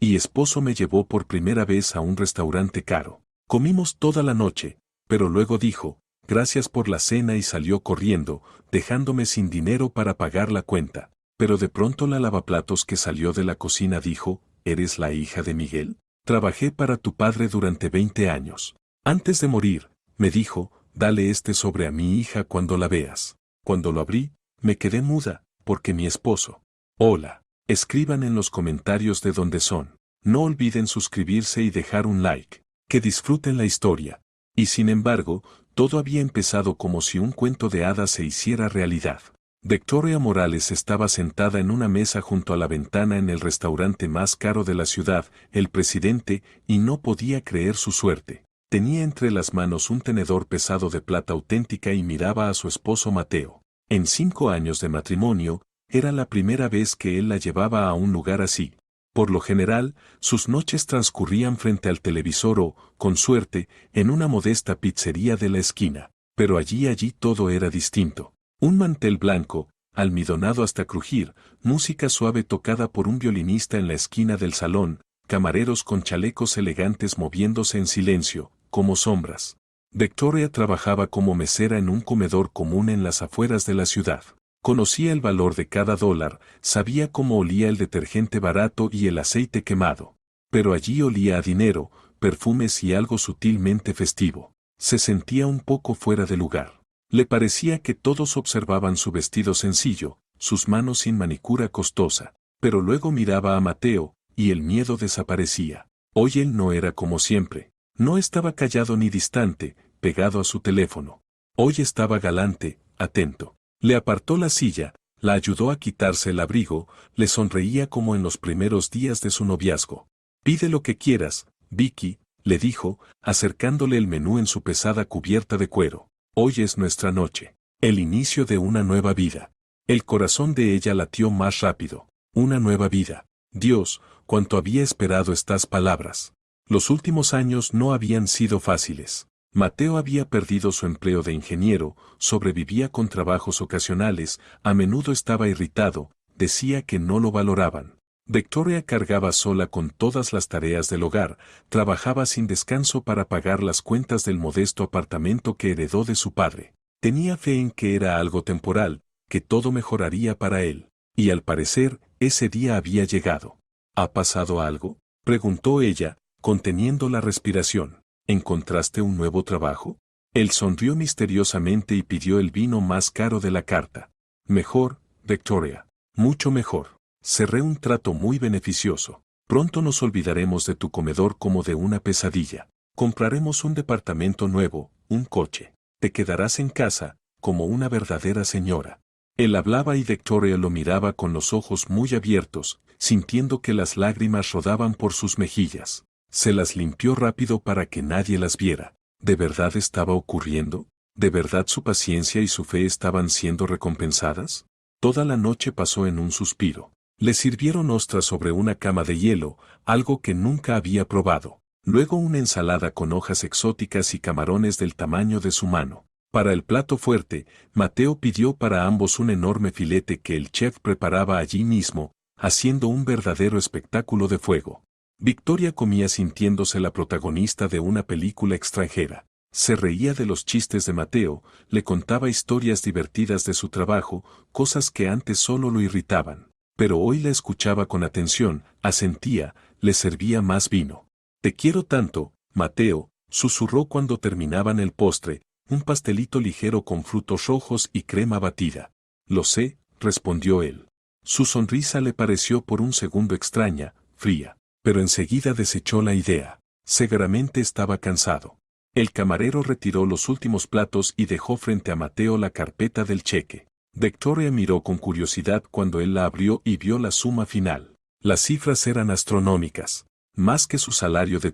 y esposo me llevó por primera vez a un restaurante caro. Comimos toda la noche, pero luego dijo, gracias por la cena y salió corriendo, dejándome sin dinero para pagar la cuenta. Pero de pronto la lavaplatos que salió de la cocina dijo, ¿eres la hija de Miguel? Trabajé para tu padre durante 20 años. Antes de morir, me dijo, dale este sobre a mi hija cuando la veas. Cuando lo abrí, me quedé muda, porque mi esposo. Hola, escriban en los comentarios de dónde son. No olviden suscribirse y dejar un like. Que disfruten la historia. Y sin embargo, todo había empezado como si un cuento de hadas se hiciera realidad. Victoria Morales estaba sentada en una mesa junto a la ventana en el restaurante más caro de la ciudad, El Presidente, y no podía creer su suerte. Tenía entre las manos un tenedor pesado de plata auténtica y miraba a su esposo Mateo. En 5 años de matrimonio, era la primera vez que él la llevaba a un lugar así. Por lo general, sus noches transcurrían frente al televisor o, con suerte, en una modesta pizzería de la esquina. Pero allí todo era distinto. Un mantel blanco, almidonado hasta crujir, música suave tocada por un violinista en la esquina del salón, camareros con chalecos elegantes moviéndose en silencio, como sombras. Victoria trabajaba como mesera en un comedor común en las afueras de la ciudad. Conocía el valor de cada dólar, sabía cómo olía el detergente barato y el aceite quemado. Pero allí olía a dinero, perfumes y algo sutilmente festivo. Se sentía un poco fuera de lugar. Le parecía que todos observaban su vestido sencillo, sus manos sin manicura costosa, pero luego miraba a Mateo, y el miedo desaparecía. Hoy él no era como siempre. No estaba callado ni distante, pegado a su teléfono. Hoy estaba galante, atento. Le apartó la silla, la ayudó a quitarse el abrigo, le sonreía como en los primeros días de su noviazgo. Pide lo que quieras, Vicky, le dijo, acercándole el menú en su pesada cubierta de cuero. Hoy es nuestra noche. El inicio de una nueva vida. El corazón de ella latió más rápido. Una nueva vida. Dios, cuánto había esperado estas palabras. Los últimos años no habían sido fáciles. Mateo había perdido su empleo de ingeniero, sobrevivía con trabajos ocasionales, a menudo estaba irritado, decía que no lo valoraban. Victoria cargaba sola con todas las tareas del hogar, trabajaba sin descanso para pagar las cuentas del modesto apartamento que heredó de su padre. Tenía fe en que era algo temporal, que todo mejoraría para él. Y al parecer, ese día había llegado. ¿Ha pasado algo?, preguntó ella, conteniendo la respiración. ¿Encontraste un nuevo trabajo? Él sonrió misteriosamente y pidió el vino más caro de la carta. Mejor, Victoria. Mucho mejor. Cerré un trato muy beneficioso. Pronto nos olvidaremos de tu comedor como de una pesadilla. Compraremos un departamento nuevo, un coche. Te quedarás en casa, como una verdadera señora. Él hablaba y Victoria lo miraba con los ojos muy abiertos, sintiendo que las lágrimas rodaban por sus mejillas. Se las limpió rápido para que nadie las viera. ¿De verdad estaba ocurriendo? ¿De verdad su paciencia y su fe estaban siendo recompensadas? Toda la noche pasó en un suspiro. Le sirvieron ostras sobre una cama de hielo, algo que nunca había probado. Luego una ensalada con hojas exóticas y camarones del tamaño de su mano. Para el plato fuerte, Mateo pidió para ambos un enorme filete que el chef preparaba allí mismo, haciendo un verdadero espectáculo de fuego. Victoria comía sintiéndose la protagonista de una película extranjera. Se reía de los chistes de Mateo, le contaba historias divertidas de su trabajo, cosas que antes solo lo irritaban. Pero hoy la escuchaba con atención, asentía, le servía más vino. Te quiero tanto, Mateo, susurró cuando terminaban el postre, un pastelito ligero con frutos rojos y crema batida. Lo sé, respondió él. Su sonrisa le pareció por un segundo extraña, fría, pero enseguida desechó la idea. Seguramente estaba cansado. El camarero retiró los últimos platos y dejó frente a Mateo la carpeta del cheque. Victoria miró con curiosidad cuando él la abrió y vio la suma final. Las cifras eran astronómicas. Más que su salario de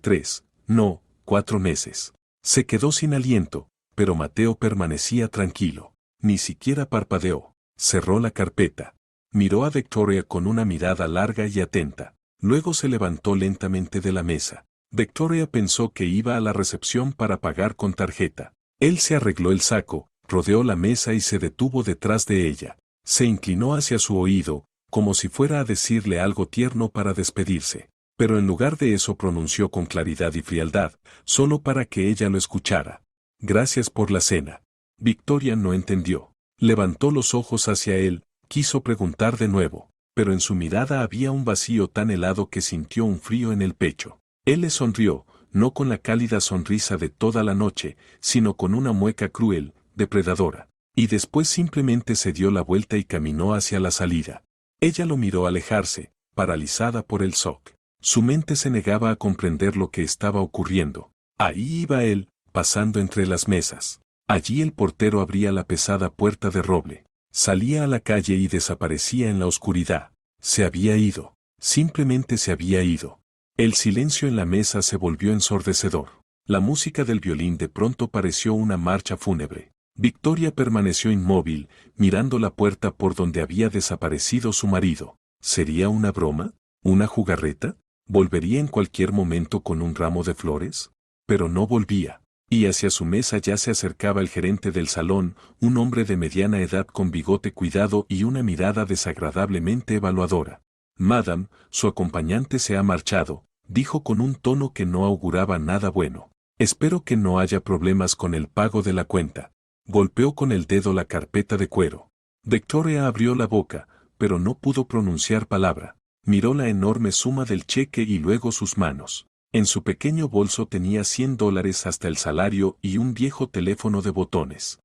4 meses. Se quedó sin aliento, pero Mateo permanecía tranquilo. Ni siquiera parpadeó. Cerró la carpeta. Miró a Victoria con una mirada larga y atenta. Luego se levantó lentamente de la mesa. Victoria pensó que iba a la recepción para pagar con tarjeta. Él se arregló el saco, rodeó la mesa y se detuvo detrás de ella. Se inclinó hacia su oído, como si fuera a decirle algo tierno para despedirse. Pero en lugar de eso pronunció con claridad y frialdad, solo para que ella lo escuchara. Gracias por la cena. Victoria no entendió. Levantó los ojos hacia él, quiso preguntar de nuevo, pero en su mirada había un vacío tan helado que sintió un frío en el pecho. Él le sonrió, no con la cálida sonrisa de toda la noche, sino con una mueca cruel, depredadora. Y después simplemente se dio la vuelta y caminó hacia la salida. Ella lo miró alejarse, paralizada por el shock. Su mente se negaba a comprender lo que estaba ocurriendo. Ahí iba él, pasando entre las mesas. Allí el portero abría la pesada puerta de roble. Salía a la calle y desaparecía en la oscuridad. Se había ido. Simplemente se había ido. El silencio en la mesa se volvió ensordecedor. La música del violín de pronto pareció una marcha fúnebre. Victoria permaneció inmóvil, mirando la puerta por donde había desaparecido su marido. ¿Sería una broma? ¿Una jugarreta? ¿Volvería en cualquier momento con un ramo de flores? Pero no volvía. Y hacia su mesa ya se acercaba el gerente del salón, un hombre de mediana edad con bigote cuidado y una mirada desagradablemente evaluadora. Madame, su acompañante se ha marchado, dijo con un tono que no auguraba nada bueno. Espero que no haya problemas con el pago de la cuenta. Golpeó con el dedo la carpeta de cuero. Victoria abrió la boca, pero no pudo pronunciar palabra. Miró la enorme suma del cheque y luego sus manos. En su pequeño bolso tenía $100 hasta el salario y un viejo teléfono de botones.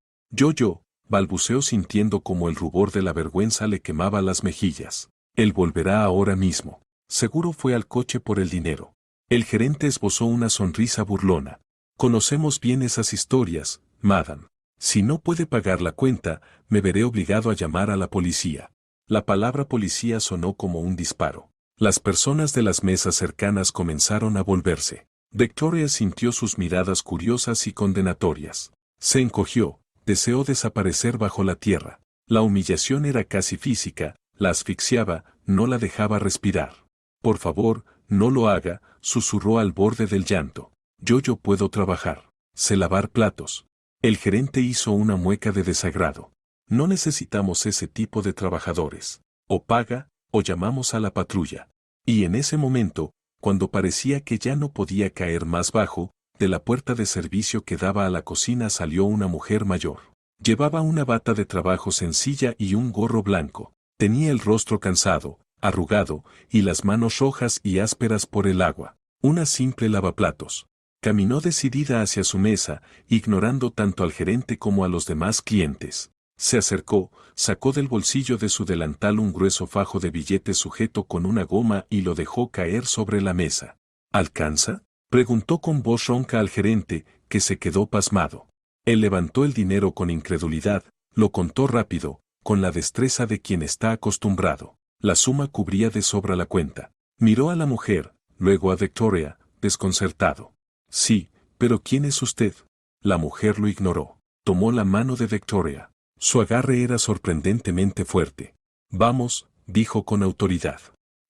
Balbuceó sintiendo como el rubor de la vergüenza le quemaba las mejillas. Él volverá ahora mismo. Seguro fue al coche por el dinero. El gerente esbozó una sonrisa burlona. Conocemos bien esas historias, madame. Si no puede pagar la cuenta, me veré obligado a llamar a la policía. La palabra policía sonó como un disparo. Las personas de las mesas cercanas comenzaron a volverse. Victoria sintió sus miradas curiosas y condenatorias. Se encogió, deseó desaparecer bajo la tierra. La humillación era casi física, la asfixiaba, no la dejaba respirar. Por favor, no lo haga, susurró al borde del llanto. Yo puedo trabajar. Sé lavar platos. El gerente hizo una mueca de desagrado. No necesitamos ese tipo de trabajadores. O paga, o llamamos a la patrulla. Y en ese momento, cuando parecía que ya no podía caer más bajo, de la puerta de servicio que daba a la cocina salió una mujer mayor. Llevaba una bata de trabajo sencilla y un gorro blanco. Tenía el rostro cansado, arrugado, y las manos rojas y ásperas por el agua. Una simple lavaplatos. Caminó decidida hacia su mesa, ignorando tanto al gerente como a los demás clientes. Se acercó, sacó del bolsillo de su delantal un grueso fajo de billetes sujeto con una goma y lo dejó caer sobre la mesa. ¿Alcanza?, preguntó con voz ronca al gerente, que se quedó pasmado. Él levantó el dinero con incredulidad, lo contó rápido, con la destreza de quien está acostumbrado. La suma cubría de sobra la cuenta. Miró a la mujer, luego a Victoria, desconcertado. Sí, pero ¿quién es usted? La mujer lo ignoró. Tomó la mano de Victoria. Su agarre era sorprendentemente fuerte. Vamos, dijo con autoridad.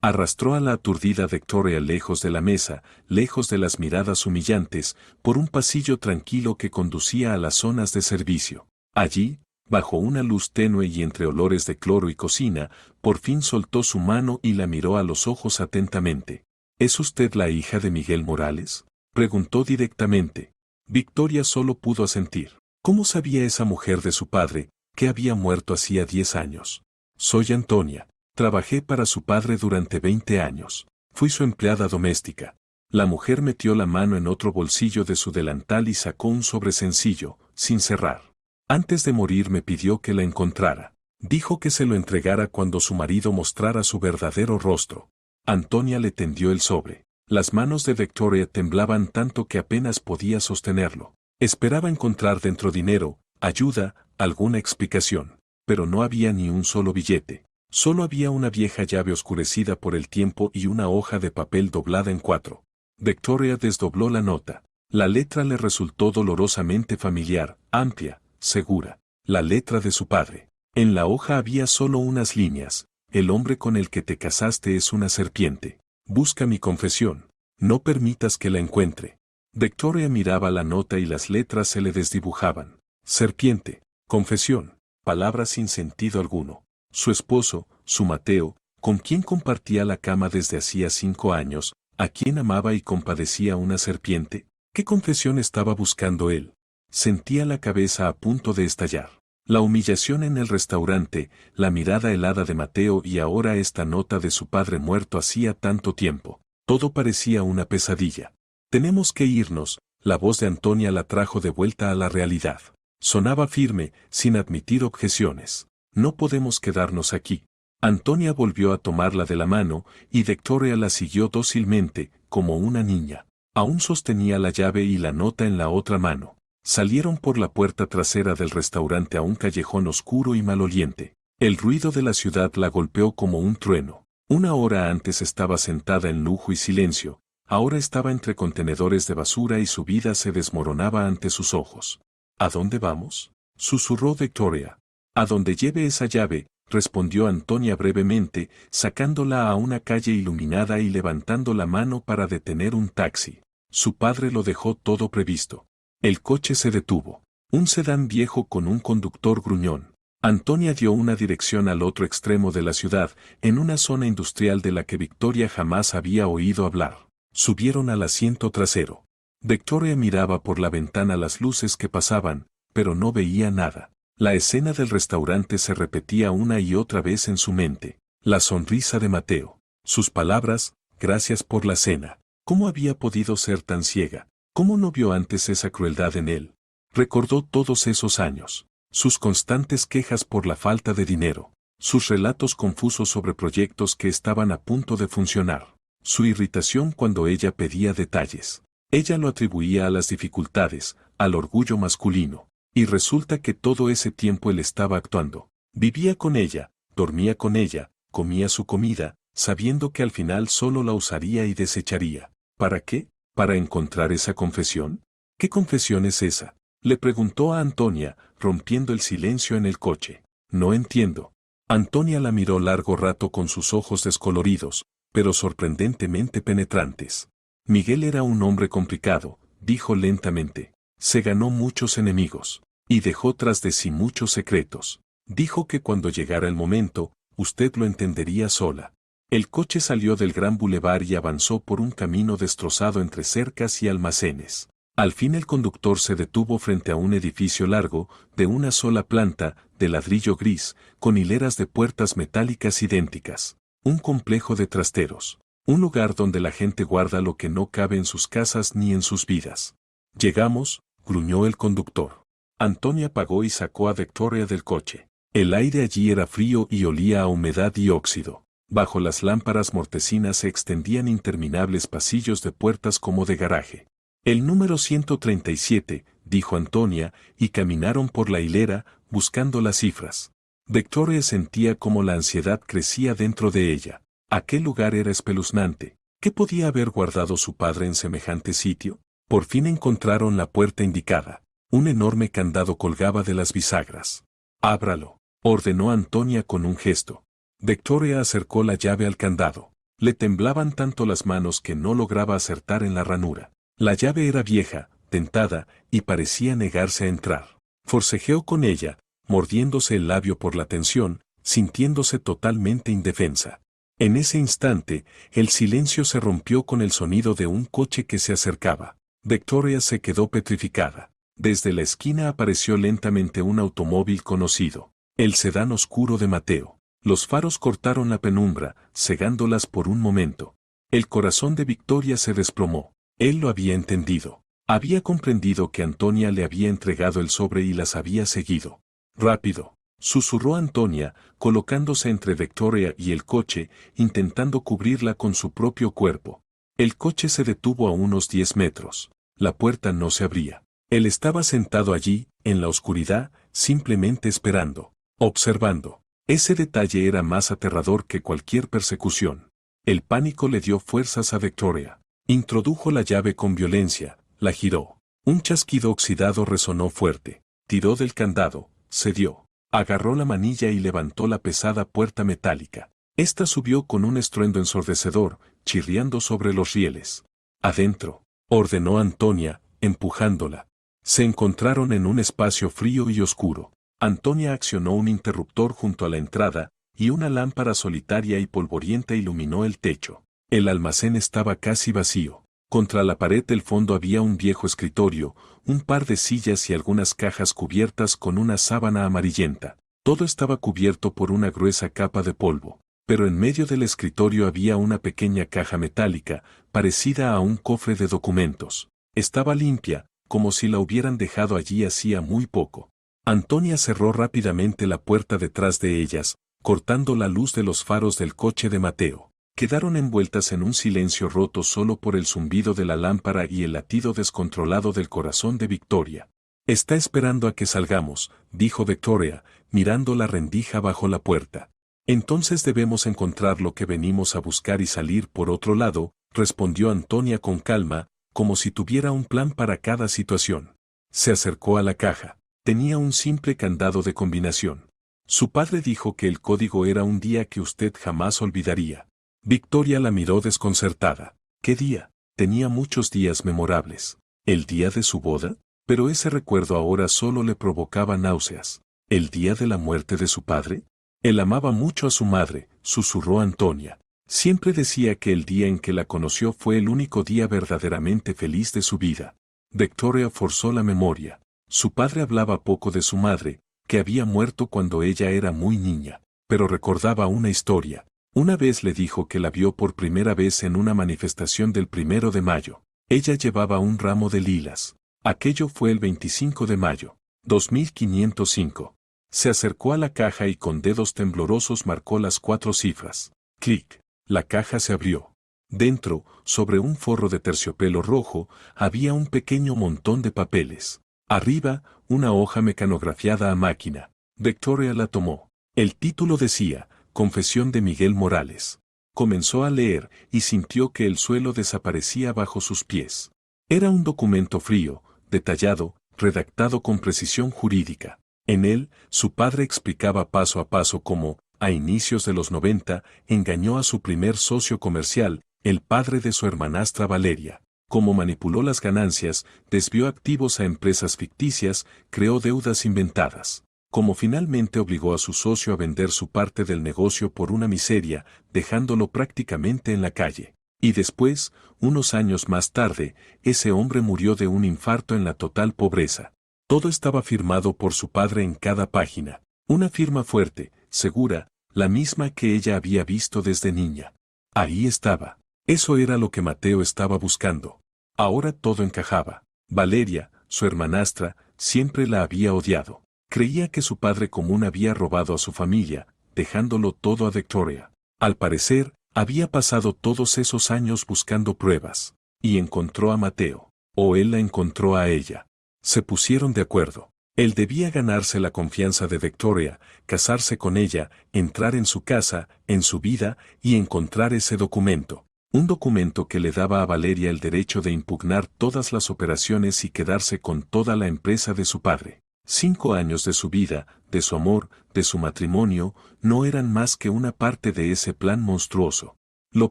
Arrastró a la aturdida Victoria lejos de la mesa, lejos de las miradas humillantes, por un pasillo tranquilo que conducía a las zonas de servicio. Allí, bajo una luz tenue y entre olores de cloro y cocina, por fin soltó su mano y la miró a los ojos atentamente. ¿Es usted la hija de Miguel Morales?, preguntó directamente. Victoria solo pudo asentir. ¿Cómo sabía esa mujer de su padre, que había muerto hacía 10 años? Soy Antonia. Trabajé para su padre durante 20 años. Fui su empleada doméstica. La mujer metió la mano en otro bolsillo de su delantal y sacó un sobre sencillo, sin cerrar. Antes de morir me pidió que la encontrara. Dijo que se lo entregara cuando su marido mostrara su verdadero rostro. Antonia le tendió el sobre. Las manos de Victoria temblaban tanto que apenas podía sostenerlo. Esperaba encontrar dentro dinero, ayuda, alguna explicación. Pero no había ni un solo billete. Solo había una vieja llave oscurecida por el tiempo y una hoja de papel doblada en 4. Victoria desdobló la nota. La letra le resultó dolorosamente familiar, amplia, segura. La letra de su padre. En la hoja había solo unas líneas. El hombre con el que te casaste es una serpiente. Busca mi confesión. No permitas que la encuentre. Victoria miraba la nota y las letras se le desdibujaban. Serpiente, confesión, palabras sin sentido alguno. Su esposo, su Mateo, con quien compartía la cama desde hacía 5 años, ¿A quién amaba y compadecía una serpiente? ¿Qué confesión estaba buscando él? Sentía la cabeza a punto de estallar. La humillación en el restaurante, la mirada helada de Mateo y ahora esta nota de su padre muerto hacía tanto tiempo. Todo parecía una pesadilla. Tenemos que irnos, la voz de Antonia la trajo de vuelta a la realidad. Sonaba firme, sin admitir objeciones. No podemos quedarnos aquí. Antonia volvió a tomarla de la mano, y Victoria la siguió dócilmente, como una niña. Aún sostenía la llave y la nota en la otra mano. Salieron por la puerta trasera del restaurante a un callejón oscuro y maloliente. El ruido de la ciudad la golpeó como un trueno. Una hora antes estaba sentada en lujo y silencio, ahora estaba entre contenedores de basura y su vida se desmoronaba ante sus ojos. ¿A dónde vamos?, susurró Victoria. A donde lleve esa llave, respondió Antonia brevemente, sacándola a una calle iluminada y levantando la mano para detener un taxi. Su padre lo dejó todo previsto. El coche se detuvo. Un sedán viejo con un conductor gruñón. Antonia dio una dirección al otro extremo de la ciudad, en una zona industrial de la que Victoria jamás había oído hablar. Subieron al asiento trasero. Victoria miraba por la ventana las luces que pasaban, pero no veía nada. La escena del restaurante se repetía una y otra vez en su mente. La sonrisa de Mateo. Sus palabras, gracias por la cena. ¿Cómo había podido ser tan ciega? ¿Cómo no vio antes esa crueldad en él? Recordó todos esos años. Sus constantes quejas por la falta de dinero. Sus relatos confusos sobre proyectos que estaban a punto de funcionar. Su irritación cuando ella pedía detalles. Ella lo atribuía a las dificultades, al orgullo masculino. Y resulta que todo ese tiempo él estaba actuando. Vivía con ella, dormía con ella, comía su comida, sabiendo que al final solo la usaría y desecharía. ¿Para qué? ¿Para encontrar esa confesión? ¿Qué confesión es esa?, le preguntó a Antonia, rompiendo el silencio en el coche. No entiendo. Antonia la miró largo rato con sus ojos descoloridos, pero sorprendentemente penetrantes. Miguel era un hombre complicado, dijo lentamente. Se ganó muchos enemigos. Y dejó tras de sí muchos secretos. Dijo que cuando llegara el momento, usted lo entendería sola. El coche salió del gran bulevar y avanzó por un camino destrozado entre cercas y almacenes. Al fin el conductor se detuvo frente a un edificio largo, de una sola planta, de ladrillo gris, con hileras de puertas metálicas idénticas. Un complejo de trasteros. Un lugar donde la gente guarda lo que no cabe en sus casas ni en sus vidas. Llegamos, gruñó el conductor. Antonia pagó y sacó a Victoria del coche. El aire allí era frío y olía a humedad y óxido. Bajo las lámparas mortecinas se extendían interminables pasillos de puertas como de garaje. El número 137, dijo Antonia, y caminaron por la hilera, buscando las cifras. Victoria sentía como la ansiedad crecía dentro de ella. Aquel lugar era espeluznante. ¿Qué podía haber guardado su padre en semejante sitio? Por fin encontraron la puerta indicada. Un enorme candado colgaba de las bisagras. «Ábralo», ordenó Antonia con un gesto. Victoria acercó la llave al candado. Le temblaban tanto las manos que no lograba acertar en la ranura. La llave era vieja, dentada, y parecía negarse a entrar. Forcejeó con ella, mordiéndose el labio por la tensión, sintiéndose totalmente indefensa. En ese instante, el silencio se rompió con el sonido de un coche que se acercaba. Victoria se quedó petrificada. Desde la esquina apareció lentamente un automóvil conocido, el sedán oscuro de Mateo. Los faros cortaron la penumbra, cegándolas por un momento. El corazón de Victoria se desplomó. Él lo había entendido. Había comprendido que Antonia le había entregado el sobre y las había seguido. «Rápido», susurró Antonia, colocándose entre Victoria y el coche, intentando cubrirla con su propio cuerpo. El coche se detuvo a unos 10 metros. La puerta no se abría. Él estaba sentado allí, en la oscuridad, simplemente esperando, observando. Ese detalle era más aterrador que cualquier persecución. El pánico le dio fuerzas a Victoria. Introdujo la llave con violencia, la giró. Un chasquido oxidado resonó fuerte. Tiró del candado, cedió. Agarró la manilla y levantó la pesada puerta metálica. Esta subió con un estruendo ensordecedor, chirriando sobre los rieles. «Adentro», ordenó Antonia, empujándola. Se encontraron en un espacio frío y oscuro. Antonia accionó un interruptor junto a la entrada, y una lámpara solitaria y polvorienta iluminó el techo. El almacén estaba casi vacío. Contra la pared del fondo había un viejo escritorio, un par de sillas y algunas cajas cubiertas con una sábana amarillenta. Todo estaba cubierto por una gruesa capa de polvo, pero en medio del escritorio había una pequeña caja metálica, parecida a un cofre de documentos. Estaba limpia, como si la hubieran dejado allí hacía muy poco. Antonia cerró rápidamente la puerta detrás de ellas, cortando la luz de los faros del coche de Mateo. Quedaron envueltas en un silencio roto solo por el zumbido de la lámpara y el latido descontrolado del corazón de Victoria. «Está esperando a que salgamos», dijo Victoria, mirando la rendija bajo la puerta. «Entonces debemos encontrar lo que venimos a buscar y salir por otro lado», respondió Antonia con calma, como si tuviera un plan para cada situación. Se acercó a la caja. Tenía un simple candado de combinación. Su padre dijo que el código era un día que usted jamás olvidaría. Victoria la miró desconcertada. ¿Qué día? Tenía muchos días memorables. ¿El día de su boda? Pero ese recuerdo ahora solo le provocaba náuseas. ¿El día de la muerte de su padre? Él amaba mucho a su madre, susurró Antonia. Siempre decía que el día en que la conoció fue el único día verdaderamente feliz de su vida. Victoria forzó la memoria. Su padre hablaba poco de su madre, que había muerto cuando ella era muy niña, pero recordaba una historia. Una vez le dijo que la vio por primera vez en una manifestación del 1 de mayo. Ella llevaba un ramo de lilas. Aquello fue el 25 de mayo, 2505. Se acercó a la caja y con dedos temblorosos marcó las 4 cifras. Clic. La caja se abrió. Dentro, sobre un forro de terciopelo rojo, había un pequeño montón de papeles. Arriba, una hoja mecanografiada a máquina. Victoria la tomó. El título decía, Confesión de Miguel Morales. Comenzó a leer y sintió que el suelo desaparecía bajo sus pies. Era un documento frío, detallado, redactado con precisión jurídica. En él, su padre explicaba paso a paso cómo, a inicios de los 90, engañó a su primer socio comercial, el padre de su hermanastra Valeria. Cómo manipuló las ganancias, desvió activos a empresas ficticias, creó deudas inventadas. Como finalmente obligó a su socio a vender su parte del negocio por una miseria, dejándolo prácticamente en la calle. Y después, unos años más tarde, ese hombre murió de un infarto en la total pobreza. Todo estaba firmado por su padre en cada página. Una firma fuerte, segura, la misma que ella había visto desde niña. Ahí estaba. Eso era lo que Mateo estaba buscando. Ahora todo encajaba. Valeria, su hermanastra, siempre la había odiado. Creía que su padre común había robado a su familia, dejándolo todo a Victoria. Al parecer, había pasado todos esos años buscando pruebas. Y encontró a Mateo. O él la encontró a ella. Se pusieron de acuerdo. Él debía ganarse la confianza de Victoria, casarse con ella, entrar en su casa, en su vida, y encontrar ese documento. Un documento que le daba a Valeria el derecho de impugnar todas las operaciones y quedarse con toda la empresa de su padre. 5 años de su vida, de su amor, de su matrimonio, no eran más que una parte de ese plan monstruoso. Lo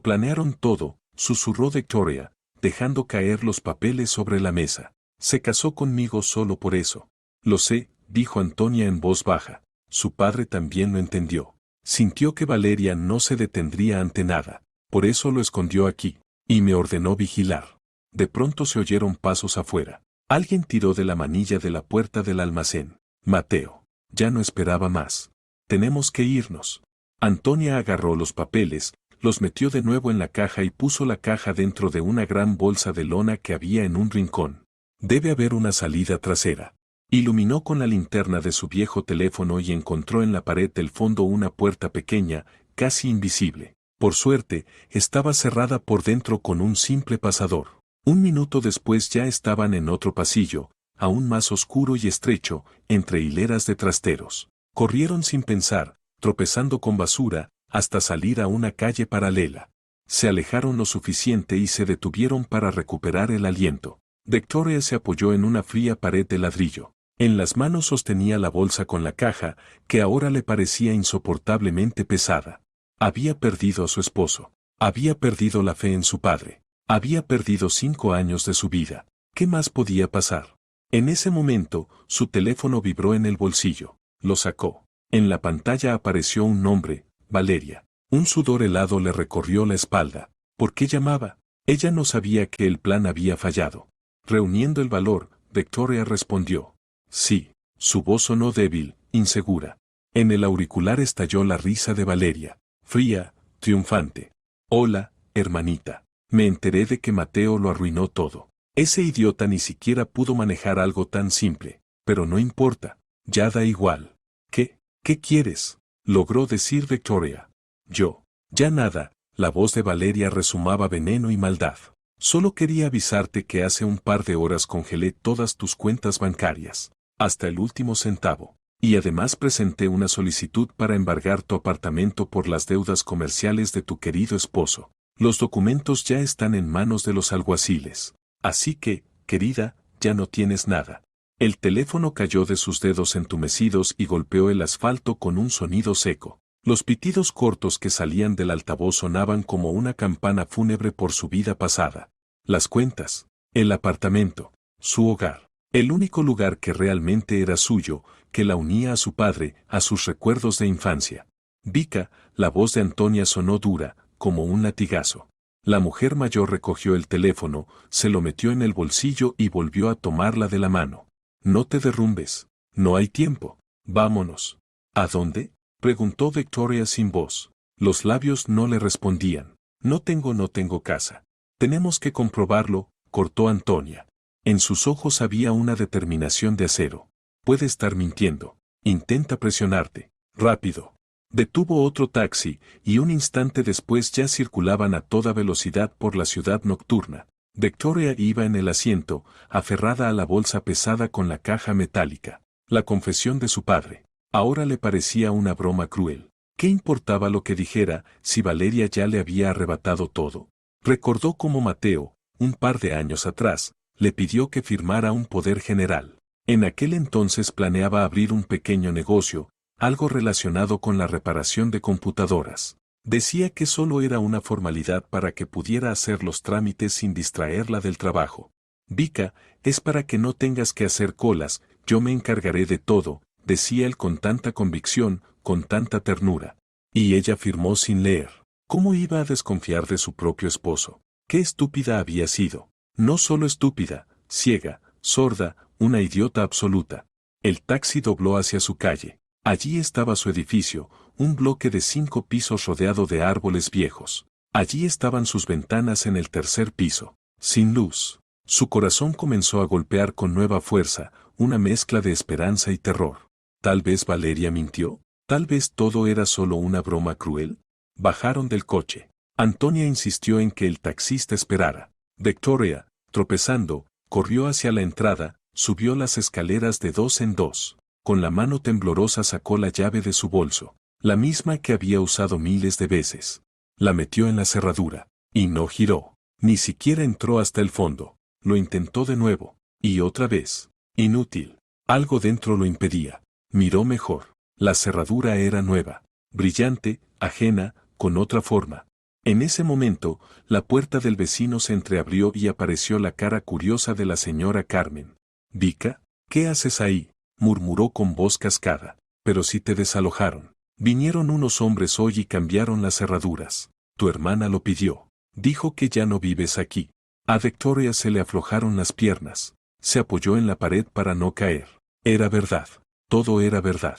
planearon todo, susurró Victoria, dejando caer los papeles sobre la mesa. Se casó conmigo solo por eso. Lo sé, dijo Antonia en voz baja. Su padre también lo entendió. Sintió que Valeria no se detendría ante nada. Por eso lo escondió aquí, y me ordenó vigilar. De pronto se oyeron pasos afuera. Alguien tiró de la manilla de la puerta del almacén. Mateo. Ya no esperaba más. Tenemos que irnos. Antonia agarró los papeles, los metió de nuevo en la caja y puso la caja dentro de una gran bolsa de lona que había en un rincón. Debe haber una salida trasera. Iluminó con la linterna de su viejo teléfono y encontró en la pared del fondo una puerta pequeña, casi invisible. Por suerte, estaba cerrada por dentro con un simple pasador. Un minuto después ya estaban en otro pasillo, aún más oscuro y estrecho, entre hileras de trasteros. Corrieron sin pensar, tropezando con basura, hasta salir a una calle paralela. Se alejaron lo suficiente y se detuvieron para recuperar el aliento. Victoria se apoyó en una fría pared de ladrillo. En las manos sostenía la bolsa con la caja, que ahora le parecía insoportablemente pesada. Había perdido a su esposo. Había perdido la fe en su padre. Había perdido 5 años de su vida. ¿Qué más podía pasar? En ese momento, su teléfono vibró en el bolsillo. Lo sacó. En la pantalla apareció un nombre, Valeria. Un sudor helado le recorrió la espalda. ¿Por qué llamaba? Ella no sabía que el plan había fallado. Reuniendo el valor, Victoria respondió. Sí. Su voz sonó débil, insegura. En el auricular estalló la risa de Valeria, fría, triunfante. Hola, hermanita. Me enteré de que Mateo lo arruinó todo. Ese idiota ni siquiera pudo manejar algo tan simple. Pero no importa. Ya da igual. ¿Qué quieres? Logró decir Victoria. Yo. Ya nada. La voz de Valeria resumaba veneno y maldad. Solo quería avisarte que hace un par de horas congelé todas tus cuentas bancarias, hasta el último centavo. Y además presenté una solicitud para embargar tu apartamento por las deudas comerciales de tu querido esposo. Los documentos ya están en manos de los alguaciles. Así que, querida, ya no tienes nada. El teléfono cayó de sus dedos entumecidos y golpeó el asfalto con un sonido seco. Los pitidos cortos que salían del altavoz sonaban como una campana fúnebre por su vida pasada. Las cuentas, el apartamento, su hogar, el único lugar que realmente era suyo, que la unía a su padre, a sus recuerdos de infancia. Vika, la voz de Antonia sonó dura, como un latigazo. La mujer mayor recogió el teléfono, se lo metió en el bolsillo y volvió a tomarla de la mano. No te derrumbes, no hay tiempo, vámonos. ¿A dónde? Preguntó Victoria sin voz. Los labios no le respondían. No tengo casa. Tenemos que comprobarlo, cortó Antonia. En sus ojos había una determinación de acero. Puede estar mintiendo. Intenta presionarte. Rápido. Detuvo otro taxi, y un instante después ya circulaban a toda velocidad por la ciudad nocturna. Victoria iba en el asiento, aferrada a la bolsa pesada con la caja metálica. La confesión de su padre. Ahora le parecía una broma cruel. ¿Qué importaba lo que dijera si Valeria ya le había arrebatado todo? Recordó cómo Mateo, un par de años atrás, le pidió que firmara un poder general. En aquel entonces planeaba abrir un pequeño negocio, algo relacionado con la reparación de computadoras. Decía que solo era una formalidad para que pudiera hacer los trámites sin distraerla del trabajo. Vika, es para que no tengas que hacer colas, yo me encargaré de todo, decía él con tanta convicción, con tanta ternura. Y ella firmó sin leer. ¿Cómo iba a desconfiar de su propio esposo? Qué estúpida había sido. No solo estúpida, ciega, sorda, una idiota absoluta. El taxi dobló hacia su calle. Allí estaba su edificio, un bloque de 5 pisos rodeado de árboles viejos. Allí estaban sus ventanas en el tercer piso, sin luz. Su corazón comenzó a golpear con nueva fuerza, una mezcla de esperanza y terror. Tal vez Valeria mintió, tal vez todo era solo una broma cruel. Bajaron del coche. Antonia insistió en que el taxista esperara. Victoria, tropezando, corrió hacia la entrada, subió las escaleras de 2 en 2. Con la mano temblorosa sacó la llave de su bolso, la misma que había usado miles de veces. La metió en la cerradura, y no giró. Ni siquiera entró hasta el fondo. Lo intentó de nuevo, y otra vez. Inútil. Algo dentro lo impedía. Miró mejor. La cerradura era nueva, brillante, ajena, con otra forma. En ese momento, la puerta del vecino se entreabrió y apareció la cara curiosa de la señora Carmen. «Vika, ¿qué haces ahí?», murmuró con voz cascada. «Pero si te desalojaron. Vinieron unos hombres hoy y cambiaron las cerraduras. Tu hermana lo pidió. Dijo que ya no vives aquí». A Victoria se le aflojaron las piernas. Se apoyó en la pared para no caer. Era verdad. Todo era verdad.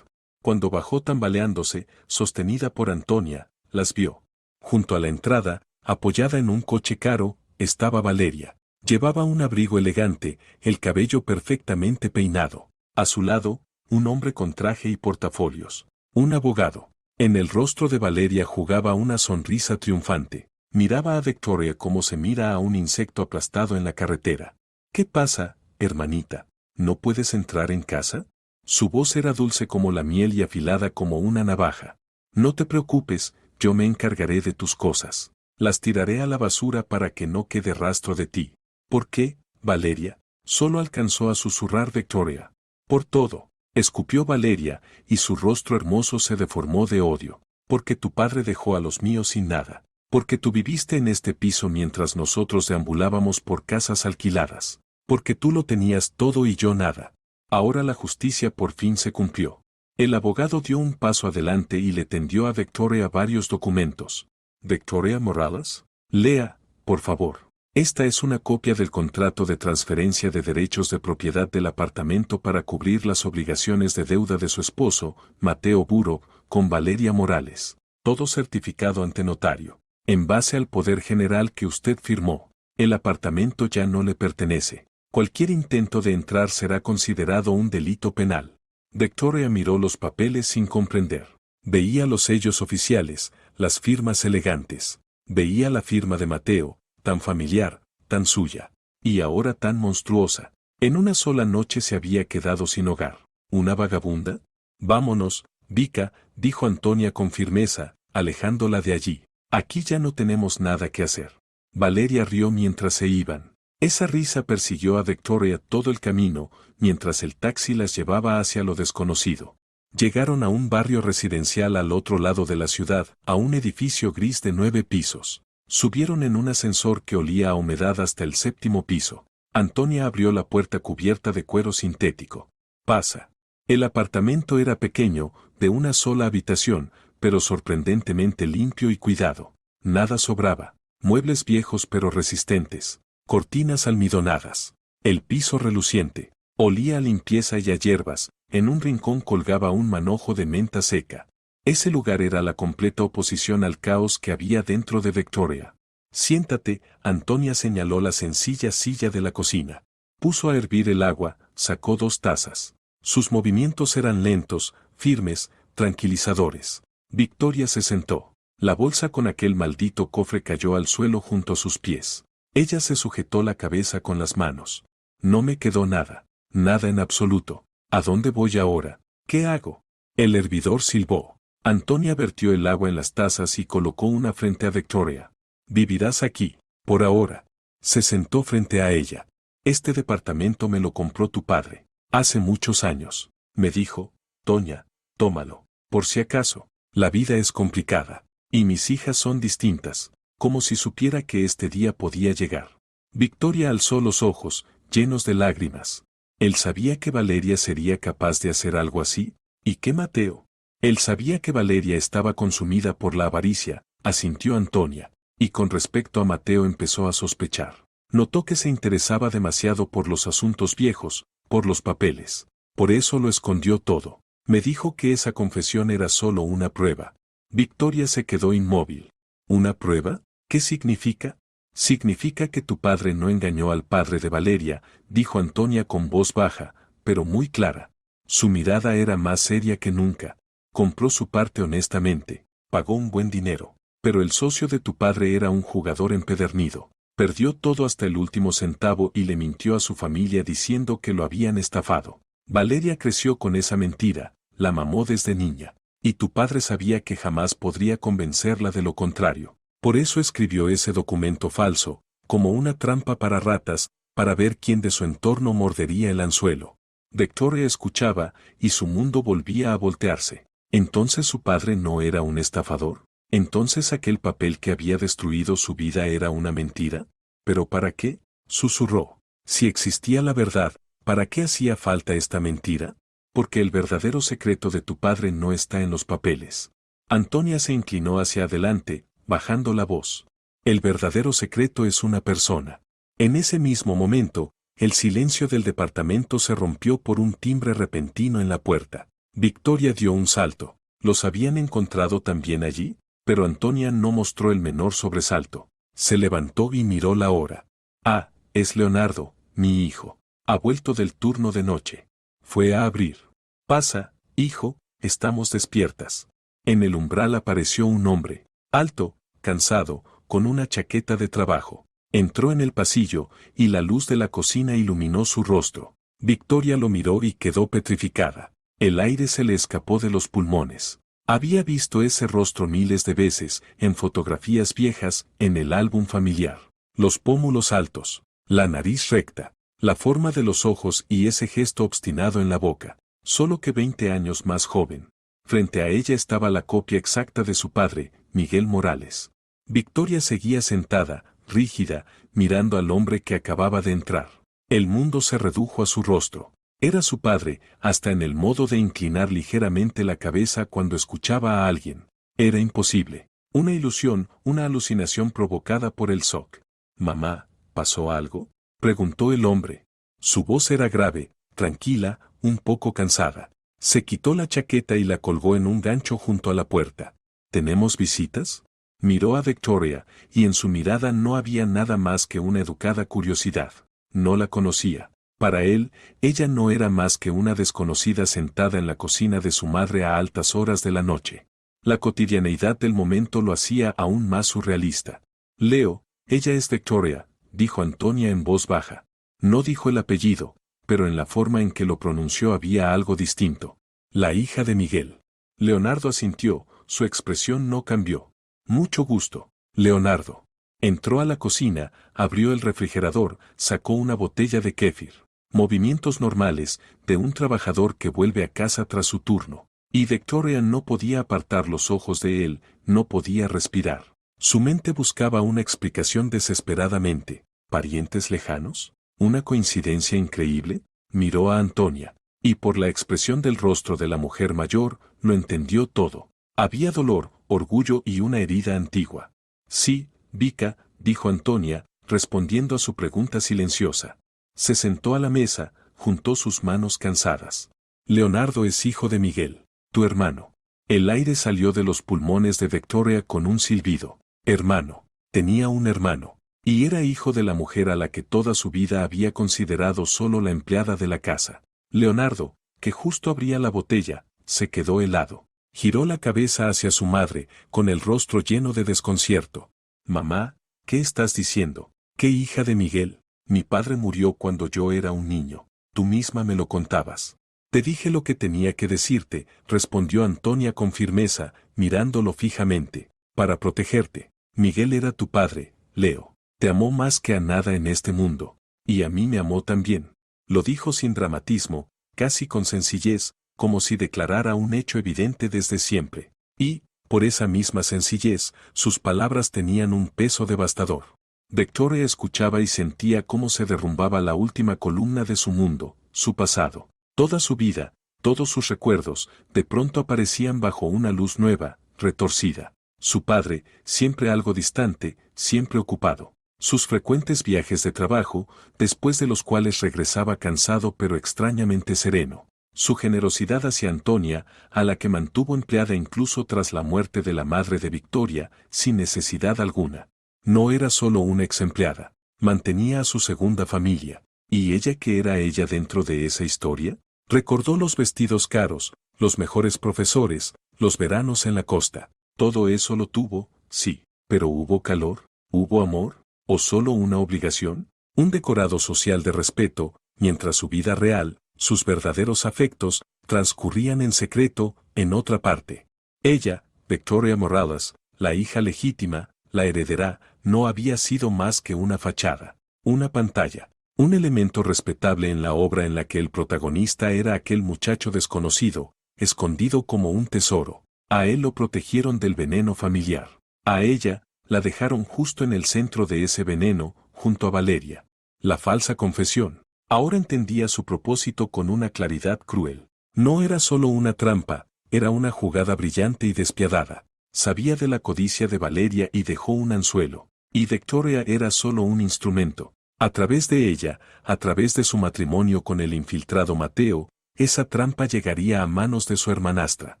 Cuando bajó tambaleándose, sostenida por Antonia, las vio. Junto a la entrada, apoyada en un coche caro, estaba Valeria. Llevaba un abrigo elegante, el cabello perfectamente peinado. A su lado, un hombre con traje y portafolios. Un abogado. En el rostro de Valeria jugaba una sonrisa triunfante. Miraba a Victoria como se mira a un insecto aplastado en la carretera. «¿Qué pasa, hermanita? ¿No puedes entrar en casa?». Su voz era dulce como la miel y afilada como una navaja. «No te preocupes, yo me encargaré de tus cosas. Las tiraré a la basura para que no quede rastro de ti». «¿Por qué, Valeria?», solo alcanzó a susurrar Victoria. «Por todo», escupió Valeria, y su rostro hermoso se deformó de odio. «Porque tu padre dejó a los míos sin nada. Porque tú viviste en este piso mientras nosotros deambulábamos por casas alquiladas. Porque tú lo tenías todo y yo nada. Ahora la justicia por fin se cumplió». El abogado dio un paso adelante y le tendió a Victoria varios documentos. «¿Victoria Morales?». Lea, por favor. Esta es una copia del contrato de transferencia de derechos de propiedad del apartamento para cubrir las obligaciones de deuda de su esposo, Mateo Buro, con Valeria Morales. Todo certificado ante notario. En base al poder general que usted firmó, el apartamento ya no le pertenece. Cualquier intento de entrar será considerado un delito penal. Victoria miró los papeles sin comprender. Veía los sellos oficiales, las firmas elegantes. Veía la firma de Mateo, tan familiar, tan suya, y ahora tan monstruosa. En una sola noche se había quedado sin hogar. ¿Una vagabunda? Vámonos, Vika, dijo Antonia con firmeza, alejándola de allí. Aquí ya no tenemos nada que hacer. Valeria rió mientras se iban. Esa risa persiguió a Victoria todo el camino, mientras el taxi las llevaba hacia lo desconocido. Llegaron a un barrio residencial al otro lado de la ciudad, a un edificio gris de 9 pisos. Subieron en un ascensor que olía a humedad hasta el 7º piso. Antonia abrió la puerta cubierta de cuero sintético. Pasa. El apartamento era pequeño, de una sola habitación, pero sorprendentemente limpio y cuidado. Nada sobraba. Muebles viejos pero resistentes. Cortinas almidonadas. El piso reluciente. Olía a limpieza y a hierbas. En un rincón colgaba un manojo de menta seca. Ese lugar era la completa oposición al caos que había dentro de Victoria. Siéntate, Antonia señaló la sencilla silla de la cocina. Puso a hervir el agua, sacó 2 tazas. Sus movimientos eran lentos, firmes, tranquilizadores. Victoria se sentó. La bolsa con aquel maldito cofre cayó al suelo junto a sus pies. Ella se sujetó la cabeza con las manos. No me quedó nada. Nada en absoluto. ¿A dónde voy ahora? ¿Qué hago? El hervidor silbó. Antonia vertió el agua en las tazas y colocó una frente a Victoria. Vivirás aquí, por ahora. Se sentó frente a ella. Este departamento me lo compró tu padre. Hace muchos años. Me dijo, Toña, tómalo. Por si acaso, la vida es complicada. Y mis hijas son distintas. Como si supiera que este día podía llegar. Victoria alzó los ojos, llenos de lágrimas. ¿Él sabía que Valeria sería capaz de hacer algo así? ¿Y qué Mateo? Él sabía que Valeria estaba consumida por la avaricia, asintió Antonia, y con respecto a Mateo empezó a sospechar. Notó que se interesaba demasiado por los asuntos viejos, por los papeles. Por eso lo escondió todo. Me dijo que esa confesión era solo una prueba. Victoria se quedó inmóvil. ¿Una prueba? ¿Qué significa? Significa que tu padre no engañó al padre de Valeria, dijo Antonia con voz baja, pero muy clara. Su mirada era más seria que nunca. Compró su parte honestamente, pagó un buen dinero, pero el socio de tu padre era un jugador empedernido. Perdió todo hasta el último centavo y le mintió a su familia diciendo que lo habían estafado. Valeria creció con esa mentira, la mamó desde niña, y tu padre sabía que jamás podría convencerla de lo contrario. Por eso escribió ese documento falso, como una trampa para ratas, para ver quién de su entorno mordería el anzuelo. Victoria escuchaba, y su mundo volvía a voltearse. ¿Entonces su padre no era un estafador? ¿Entonces aquel papel que había destruido su vida era una mentira? ¿Pero para qué? Susurró. Si existía la verdad, ¿para qué hacía falta esta mentira? Porque el verdadero secreto de tu padre no está en los papeles. Antonia se inclinó hacia adelante, bajando la voz. El verdadero secreto es una persona. En ese mismo momento, el silencio del departamento se rompió por un timbre repentino en la puerta. Victoria dio un salto. ¿Los habían encontrado también allí? Pero Antonia no mostró el menor sobresalto. Se levantó y miró la hora. Ah, es Leonardo, mi hijo. Ha vuelto del turno de noche. Fue a abrir. Pasa, hijo, estamos despiertas. En el umbral apareció un hombre, alto, cansado, con una chaqueta de trabajo. Entró en el pasillo, y la luz de la cocina iluminó su rostro. Victoria lo miró y quedó petrificada. El aire se le escapó de los pulmones. Había visto ese rostro miles de veces, en fotografías viejas, en el álbum familiar. Los pómulos altos, la nariz recta, la forma de los ojos y ese gesto obstinado en la boca. Solo que 20 años más joven. Frente a ella estaba la copia exacta de su padre, Miguel Morales. Victoria seguía sentada, rígida, mirando al hombre que acababa de entrar. El mundo se redujo a su rostro. Era su padre, hasta en el modo de inclinar ligeramente la cabeza cuando escuchaba a alguien. Era imposible. Una ilusión, una alucinación provocada por el shock. Mamá, ¿pasó algo?, preguntó el hombre. Su voz era grave, tranquila, un poco cansada. Se quitó la chaqueta y la colgó en un gancho junto a la puerta. ¿Tenemos visitas?, miró a Victoria, y en su mirada no había nada más que una educada curiosidad. No la conocía. Para él, ella no era más que una desconocida sentada en la cocina de su madre a altas horas de la noche. La cotidianeidad del momento lo hacía aún más surrealista. Leo, ella es Victoria, dijo Antonia en voz baja. No dijo el apellido, pero en la forma en que lo pronunció había algo distinto. La hija de Miguel. Leonardo asintió, su expresión no cambió. Mucho gusto, Leonardo. Entró a la cocina, abrió el refrigerador, sacó una botella de kéfir. Movimientos normales, de un trabajador que vuelve a casa tras su turno. Y Victoria no podía apartar los ojos de él, no podía respirar. Su mente buscaba una explicación desesperadamente. ¿Parientes lejanos? ¿Una coincidencia increíble? Miró a Antonia, y por la expresión del rostro de la mujer mayor, lo entendió todo. Había dolor, orgullo y una herida antigua. Sí, Vika, dijo Antonia, respondiendo a su pregunta silenciosa. Se sentó a la mesa, juntó sus manos cansadas. Leonardo es hijo de Miguel, tu hermano. El aire salió de los pulmones de Victoria con un silbido. Hermano. Tenía un hermano. Y era hijo de la mujer a la que toda su vida había considerado solo la empleada de la casa. Leonardo, que justo abría la botella, se quedó helado. Giró la cabeza hacia su madre, con el rostro lleno de desconcierto. Mamá, ¿qué estás diciendo? ¿Qué hija de Miguel? Mi padre murió cuando yo era un niño. Tú misma me lo contabas. Te dije lo que tenía que decirte, respondió Antonia con firmeza, mirándolo fijamente. Para protegerte. Miguel era tu padre, Leo. Te amó más que a nada en este mundo. Y a mí me amó también. Lo dijo sin dramatismo, casi con sencillez, como si declarara un hecho evidente desde siempre. Y, por esa misma sencillez, sus palabras tenían un peso devastador. Victoria escuchaba y sentía cómo se derrumbaba la última columna de su mundo, su pasado. Toda su vida, todos sus recuerdos, de pronto aparecían bajo una luz nueva, retorcida. Su padre, siempre algo distante, siempre ocupado. Sus frecuentes viajes de trabajo, después de los cuales regresaba cansado pero extrañamente sereno. Su generosidad hacia Antonia, a la que mantuvo empleada incluso tras la muerte de la madre de Victoria, sin necesidad alguna. No era solo una ex empleada, mantenía a su segunda familia. ¿Y ella qué era ella dentro de esa historia? Recordó los vestidos caros, los mejores profesores, los veranos en la costa. Todo eso lo tuvo, sí, pero ¿hubo calor? ¿Hubo amor? ¿O solo una obligación? Un decorado social de respeto, mientras su vida real, sus verdaderos afectos, transcurrían en secreto, en otra parte. Ella, Victoria Morales, la hija legítima, la heredera, no había sido más que una fachada, una pantalla, un elemento respetable en la obra en la que el protagonista era aquel muchacho desconocido, escondido como un tesoro. A él lo protegieron del veneno familiar. A ella, la dejaron justo en el centro de ese veneno, junto a Valeria. La falsa confesión. Ahora entendía su propósito con una claridad cruel. No era solo una trampa, era una jugada brillante y despiadada. Sabía de la codicia de Valeria y dejó un anzuelo. Y Victoria era solo un instrumento. A través de ella, a través de su matrimonio con el infiltrado Mateo, esa trampa llegaría a manos de su hermanastra.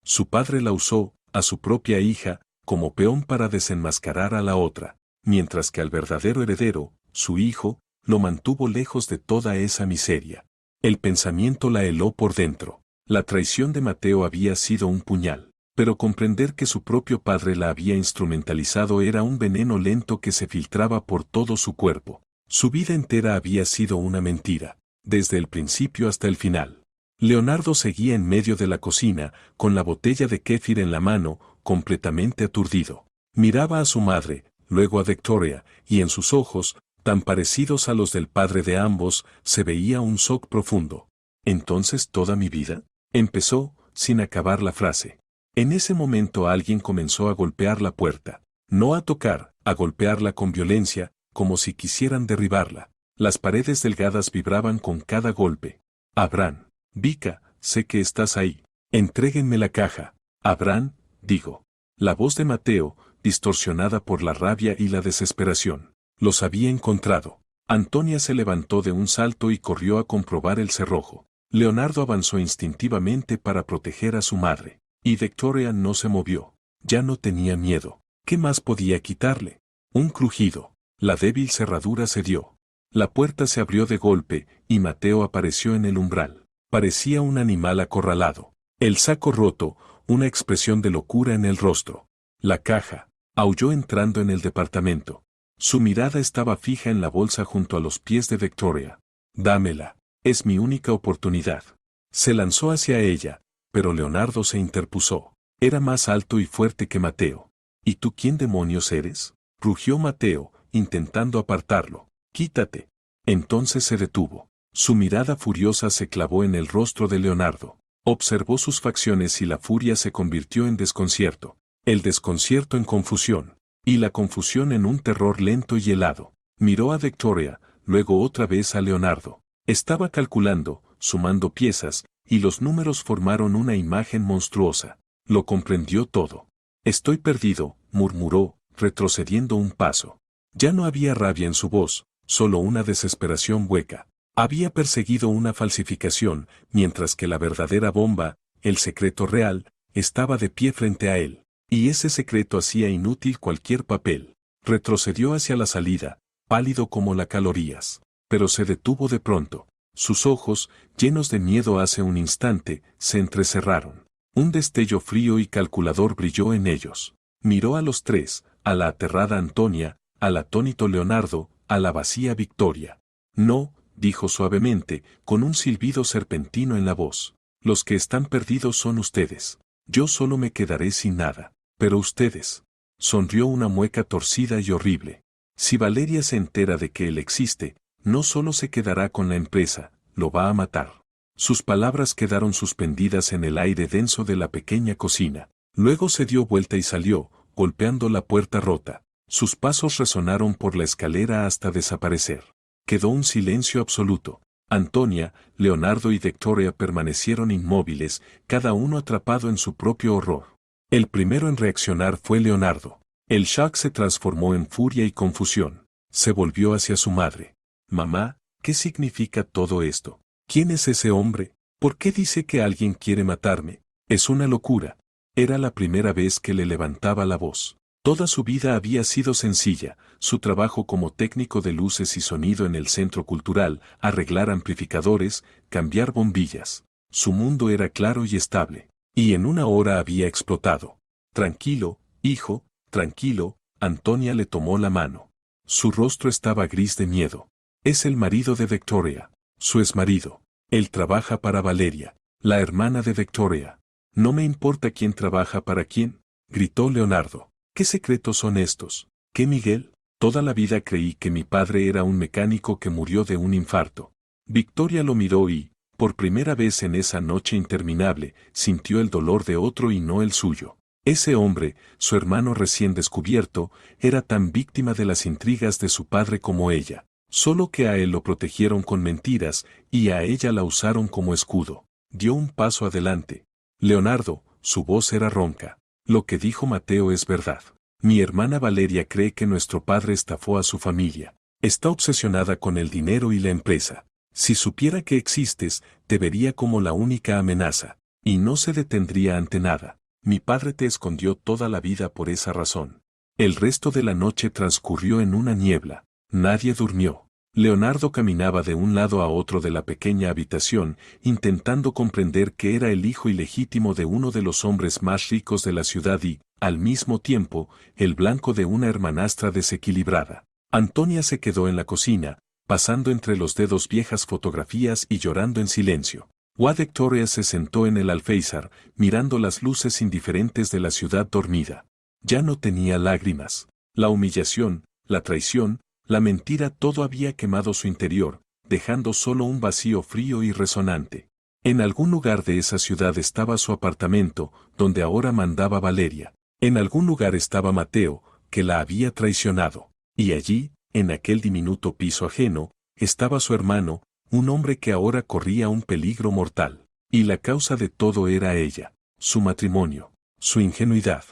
Su padre la usó, a su propia hija, como peón para desenmascarar a la otra, mientras que al verdadero heredero, su hijo, lo mantuvo lejos de toda esa miseria. El pensamiento la heló por dentro. La traición de Mateo había sido un puñal, pero comprender que su propio padre la había instrumentalizado era un veneno lento que se filtraba por todo su cuerpo. Su vida entera había sido una mentira, desde el principio hasta el final. Leonardo seguía en medio de la cocina, con la botella de kéfir en la mano, completamente aturdido. Miraba a su madre, luego a Victoria, y en sus ojos, tan parecidos a los del padre de ambos, se veía un shock profundo. ¿Entonces toda mi vida? Empezó, sin acabar la frase. En ese momento alguien comenzó a golpear la puerta. No a tocar, a golpearla con violencia, como si quisieran derribarla. Las paredes delgadas vibraban con cada golpe. Abraham. Vika, sé que estás ahí. Entréguenme la caja. Abraham, digo. La voz de Mateo, distorsionada por la rabia y la desesperación. Los había encontrado. Antonia se levantó de un salto y corrió a comprobar el cerrojo. Leonardo avanzó instintivamente para proteger a su madre. Y Victoria no se movió. Ya no tenía miedo. ¿Qué más podía quitarle? Un crujido. La débil cerradura cedió. La puerta se abrió de golpe, y Mateo apareció en el umbral. Parecía un animal acorralado. El saco roto, una expresión de locura en el rostro. La caja. Aulló entrando en el departamento. Su mirada estaba fija en la bolsa junto a los pies de Victoria. Dámela. Es mi única oportunidad. Se lanzó hacia ella, pero Leonardo se interpuso. Era más alto y fuerte que Mateo. ¿Y tú quién demonios eres? Rugió Mateo, intentando apartarlo. Quítate. Entonces se detuvo. Su mirada furiosa se clavó en el rostro de Leonardo. Observó sus facciones y la furia se convirtió en desconcierto. El desconcierto en confusión. Y la confusión en un terror lento y helado. Miró a Victoria, luego otra vez a Leonardo. Estaba calculando, sumando piezas, y los números formaron una imagen monstruosa. Lo comprendió todo. Estoy perdido, murmuró, retrocediendo un paso. Ya no había rabia en su voz, solo una desesperación hueca. Había perseguido una falsificación, mientras que la verdadera bomba, el secreto real, estaba de pie frente a él. Y ese secreto hacía inútil cualquier papel. Retrocedió hacia la salida, pálido como las calorías. Pero se detuvo de pronto. Sus ojos, llenos de miedo hace un instante, se entrecerraron. Un destello frío y calculador brilló en ellos. Miró a los tres, a la aterrada Antonia, al atónito Leonardo, a la vacía Victoria. No, dijo suavemente, con un silbido serpentino en la voz. Los que están perdidos son ustedes. Yo solo me quedaré sin nada. Pero ustedes. Sonrió una mueca torcida y horrible. Si Valeria se entera de que él existe, no solo se quedará con la empresa, lo va a matar. Sus palabras quedaron suspendidas en el aire denso de la pequeña cocina. Luego se dio vuelta y salió, golpeando la puerta rota. Sus pasos resonaron por la escalera hasta desaparecer. Quedó un silencio absoluto. Antonia, Leonardo y Victoria permanecieron inmóviles, cada uno atrapado en su propio horror. El primero en reaccionar fue Leonardo. El shock se transformó en furia y confusión. Se volvió hacia su madre. Mamá, ¿qué significa todo esto? ¿Quién es ese hombre? ¿Por qué dice que alguien quiere matarme? Es una locura. Era la primera vez que le levantaba la voz. Toda su vida había sido sencilla, su trabajo como técnico de luces y sonido en el centro cultural, arreglar amplificadores, cambiar bombillas. Su mundo era claro y estable. Y en una hora había explotado. Tranquilo, hijo, tranquilo, Antonia le tomó la mano. Su rostro estaba gris de miedo. Es el marido de Victoria. Su exmarido. Él trabaja para Valeria, la hermana de Victoria. No me importa quién trabaja para quién, gritó Leonardo. ¿Qué secretos son estos? ¿Qué Miguel? Toda la vida creí que mi padre era un mecánico que murió de un infarto. Victoria lo miró y, por primera vez en esa noche interminable, sintió el dolor de otro y no el suyo. Ese hombre, su hermano recién descubierto, era tan víctima de las intrigas de su padre como ella. Solo que a él lo protegieron con mentiras y a ella la usaron como escudo. Dio un paso adelante. Leonardo, su voz era ronca. Lo que dijo Mateo es verdad. Mi hermana Valeria cree que nuestro padre estafó a su familia. Está obsesionada con el dinero y la empresa. Si supiera que existes, te vería como la única amenaza, y no se detendría ante nada. Mi padre te escondió toda la vida por esa razón. El resto de la noche transcurrió en una niebla. Nadie durmió. Leonardo caminaba de un lado a otro de la pequeña habitación, intentando comprender que era el hijo ilegítimo de uno de los hombres más ricos de la ciudad y, al mismo tiempo, el blanco de una hermanastra desequilibrada. Antonia se quedó en la cocina, pasando entre los dedos viejas fotografías y llorando en silencio. Victoria se sentó en el alféizar, mirando las luces indiferentes de la ciudad dormida. Ya no tenía lágrimas. La humillación, la traición, la mentira todo había quemado su interior, dejando solo un vacío frío y resonante. En algún lugar de esa ciudad estaba su apartamento, donde ahora mandaba Valeria. En algún lugar estaba Mateo, que la había traicionado. Y allí, en aquel diminuto piso ajeno, estaba su hermano, un hombre que ahora corría un peligro mortal. Y la causa de todo era ella, su matrimonio, su ingenuidad.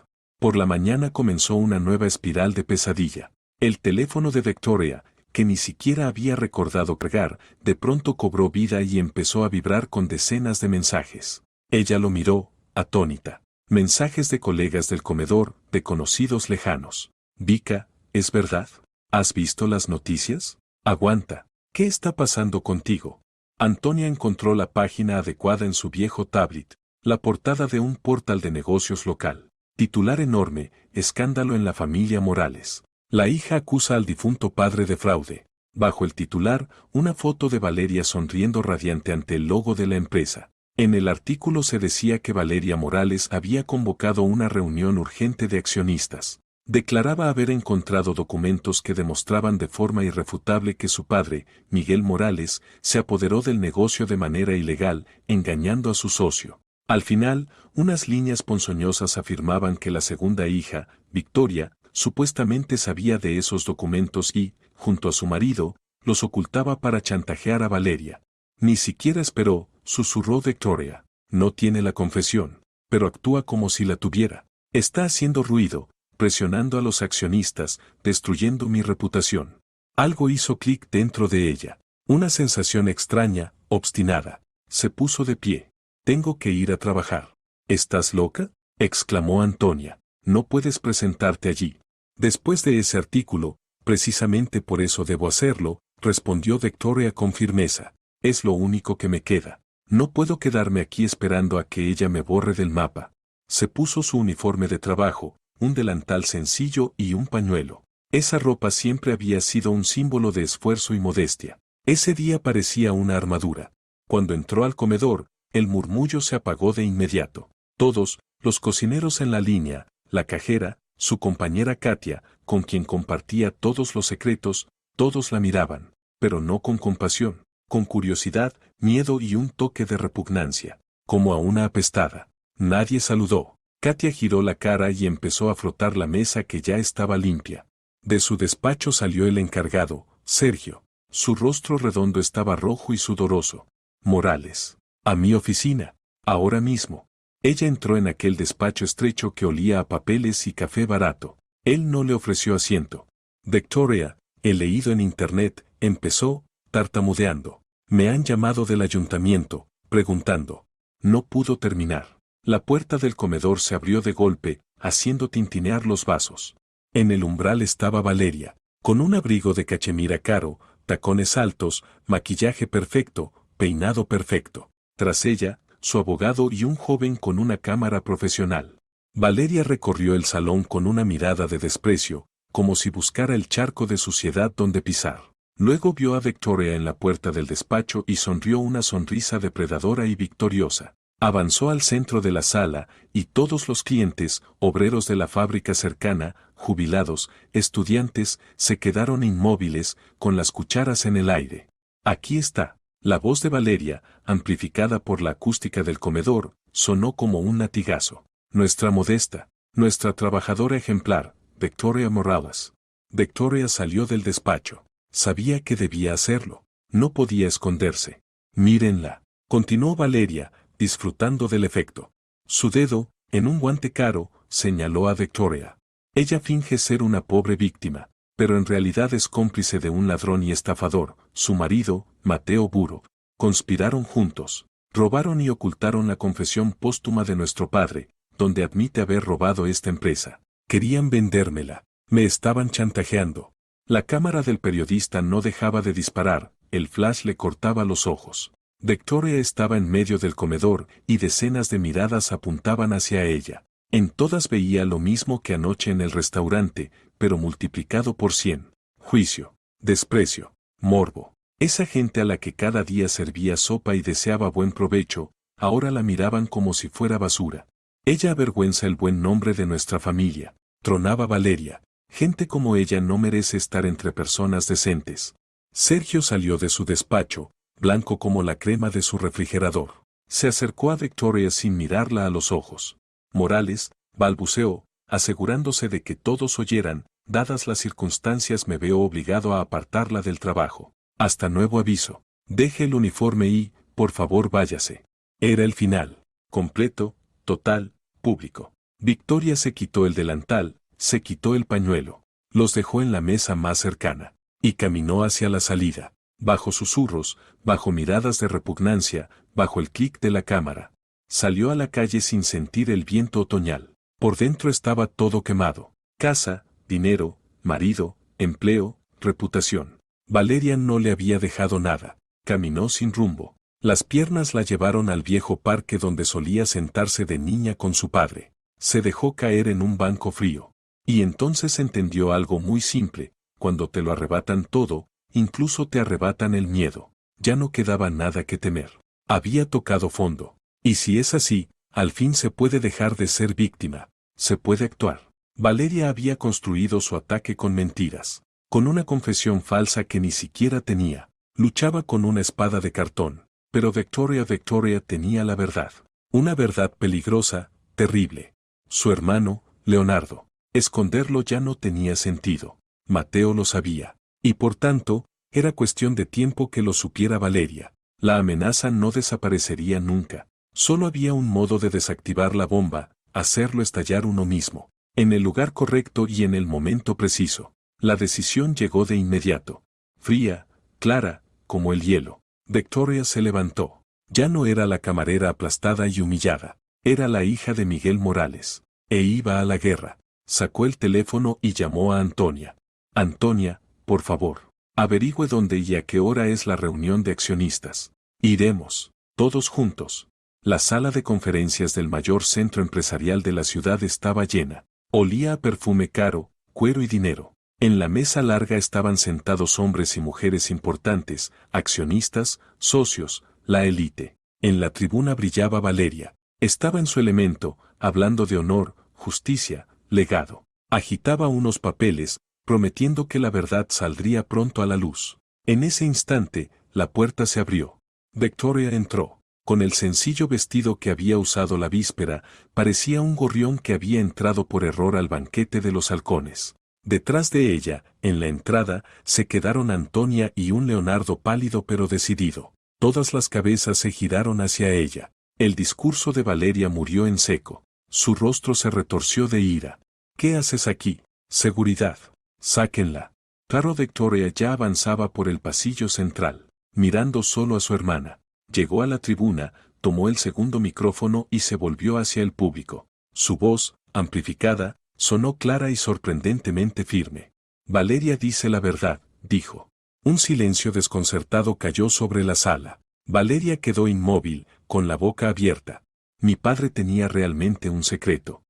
Por la mañana comenzó una nueva espiral de pesadilla. El teléfono de Victoria, que ni siquiera había recordado cargar, de pronto cobró vida y empezó a vibrar con decenas de mensajes. Ella lo miró, atónita. Mensajes de colegas del comedor, de conocidos lejanos. Vika, ¿es verdad? ¿Has visto las noticias? Aguanta. ¿Qué está pasando contigo? Antonia encontró la página adecuada en su viejo tablet, la portada de un portal de negocios local. Titular enorme, escándalo en la familia Morales. La hija acusa al difunto padre de fraude. Bajo el titular, una foto de Valeria sonriendo radiante ante el logo de la empresa. En el artículo se decía que Valeria Morales había convocado una reunión urgente de accionistas. Declaraba haber encontrado documentos que demostraban de forma irrefutable que su padre, Miguel Morales, se apoderó del negocio de manera ilegal, engañando a su socio. Al final, unas líneas ponzoñosas afirmaban que la segunda hija, Victoria, supuestamente sabía de esos documentos y, junto a su marido, los ocultaba para chantajear a Valeria. Ni siquiera esperó, susurró Victoria. No tiene la confesión, pero actúa como si la tuviera. Está haciendo ruido, presionando a los accionistas, destruyendo mi reputación. Algo hizo clic dentro de ella. Una sensación extraña, obstinada. Se puso de pie. Tengo que ir a trabajar. ¿Estás loca? Exclamó Antonia. No puedes presentarte allí. Después de ese artículo, precisamente por eso debo hacerlo, respondió Victoria con firmeza. Es lo único que me queda. No puedo quedarme aquí esperando a que ella me borre del mapa. Se puso su uniforme de trabajo, un delantal sencillo y un pañuelo. Esa ropa siempre había sido un símbolo de esfuerzo y modestia. Ese día parecía una armadura. Cuando entró al comedor, el murmullo se apagó de inmediato. Todos, los cocineros en la línea, la cajera, su compañera Katia, con quien compartía todos los secretos, todos la miraban, pero no con compasión, con curiosidad, miedo y un toque de repugnancia, como a una apestada. Nadie saludó. Katia giró la cara y empezó a frotar la mesa que ya estaba limpia. De su despacho salió el encargado, Sergio. Su rostro redondo estaba rojo y sudoroso. Morales. A mi oficina. Ahora mismo. Ella entró en aquel despacho estrecho que olía a papeles y café barato. Él no le ofreció asiento. Victoria, he leído en internet, empezó, tartamudeando. Me han llamado del ayuntamiento, preguntando. No pudo terminar. La puerta del comedor se abrió de golpe, haciendo tintinear los vasos. En el umbral estaba Valeria, con un abrigo de cachemira caro, tacones altos, maquillaje perfecto, peinado perfecto. Tras ella, su abogado y un joven con una cámara profesional. Valeria recorrió el salón con una mirada de desprecio, como si buscara el charco de suciedad donde pisar. Luego vio a Victoria en la puerta del despacho y sonrió una sonrisa depredadora y victoriosa. Avanzó al centro de la sala, y todos los clientes, obreros de la fábrica cercana, jubilados, estudiantes, se quedaron inmóviles, con las cucharas en el aire. Aquí está. La voz de Valeria, amplificada por la acústica del comedor, sonó como un latigazo. Nuestra modesta, nuestra trabajadora ejemplar, Victoria Morales. Victoria salió del despacho. Sabía que debía hacerlo. No podía esconderse. Mírenla. Continuó Valeria, disfrutando del efecto. Su dedo, en un guante caro, señaló a Victoria. Ella finge ser una pobre víctima, pero en realidad es cómplice de un ladrón y estafador, su marido, Mateo Buro. Conspiraron juntos. Robaron y ocultaron la confesión póstuma de nuestro padre, donde admite haber robado esta empresa. Querían vendérmela. Me estaban chantajeando. La cámara del periodista no dejaba de disparar, el flash le cortaba los ojos. Victoria estaba en medio del comedor y decenas de miradas apuntaban hacia ella. En todas veía lo mismo que anoche en el restaurante, pero multiplicado por 100. Juicio, desprecio, morbo. Esa gente a la que cada día servía sopa y deseaba buen provecho, ahora la miraban como si fuera basura. Ella avergüenza el buen nombre de nuestra familia, tronaba Valeria. Gente como ella no merece estar entre personas decentes. Sergio salió de su despacho, blanco como la crema de su refrigerador. Se acercó a Victoria sin mirarla a los ojos. Morales, balbuceó, asegurándose de que todos oyeran, dadas las circunstancias me veo obligado a apartarla del trabajo. Hasta nuevo aviso. Deje el uniforme y, por favor váyase. Era el final. Completo, total, público. Victoria se quitó el delantal, se quitó el pañuelo, los dejó en la mesa más cercana, y caminó hacia la salida, bajo susurros, bajo miradas de repugnancia, bajo el clic de la cámara. Salió a la calle sin sentir el viento otoñal. Por dentro estaba todo quemado. Casa, dinero, marido, empleo, reputación. Valeria no le había dejado nada. Caminó sin rumbo. Las piernas la llevaron al viejo parque donde solía sentarse de niña con su padre. Se dejó caer en un banco frío. Y entonces entendió algo muy simple: cuando te lo arrebatan todo, incluso te arrebatan el miedo. Ya no quedaba nada que temer. Había tocado fondo. Y si es así, al fin se puede dejar de ser víctima. Se puede actuar. Valeria había construido su ataque con mentiras, con una confesión falsa que ni siquiera tenía. Luchaba con una espada de cartón. Pero Victoria tenía la verdad. Una verdad peligrosa, terrible. Su hermano, Leonardo. Esconderlo ya no tenía sentido. Mateo lo sabía. Y por tanto, era cuestión de tiempo que lo supiera Valeria. La amenaza no desaparecería nunca. Solo había un modo de desactivar la bomba: hacerlo estallar uno mismo. En el lugar correcto y en el momento preciso. La decisión llegó de inmediato. Fría, clara, como el hielo. Victoria se levantó. Ya no era la camarera aplastada y humillada. Era la hija de Miguel Morales. E iba a la guerra. Sacó el teléfono y llamó a Antonia. Antonia, por favor, averigüe dónde y a qué hora es la reunión de accionistas. Iremos, todos juntos. La sala de conferencias del mayor centro empresarial de la ciudad estaba llena. Olía a perfume caro, cuero y dinero. En la mesa larga estaban sentados hombres y mujeres importantes, accionistas, socios, la élite. En la tribuna brillaba Valeria. Estaba en su elemento, hablando de honor, justicia, legado. Agitaba unos papeles, prometiendo que la verdad saldría pronto a la luz. En ese instante, la puerta se abrió. Victoria entró. Con el sencillo vestido que había usado la víspera, parecía un gorrión que había entrado por error al banquete de los halcones. Detrás de ella, en la entrada, se quedaron Antonia y un Leonardo pálido pero decidido. Todas las cabezas se giraron hacia ella. El discurso de Valeria murió en seco. Su rostro se retorció de ira. ¿Qué haces aquí? Seguridad. Sáquenla. Claro, Victoria ya avanzaba por el pasillo central, mirando solo a su hermana. Llegó a la tribuna, tomó el segundo micrófono y se volvió hacia el público. Su voz, amplificada, sonó clara y sorprendentemente firme. Valeria dice la verdad, dijo. Un silencio desconcertado cayó sobre la sala. Valeria quedó inmóvil, con la boca abierta. Mi padre tenía realmente un secreto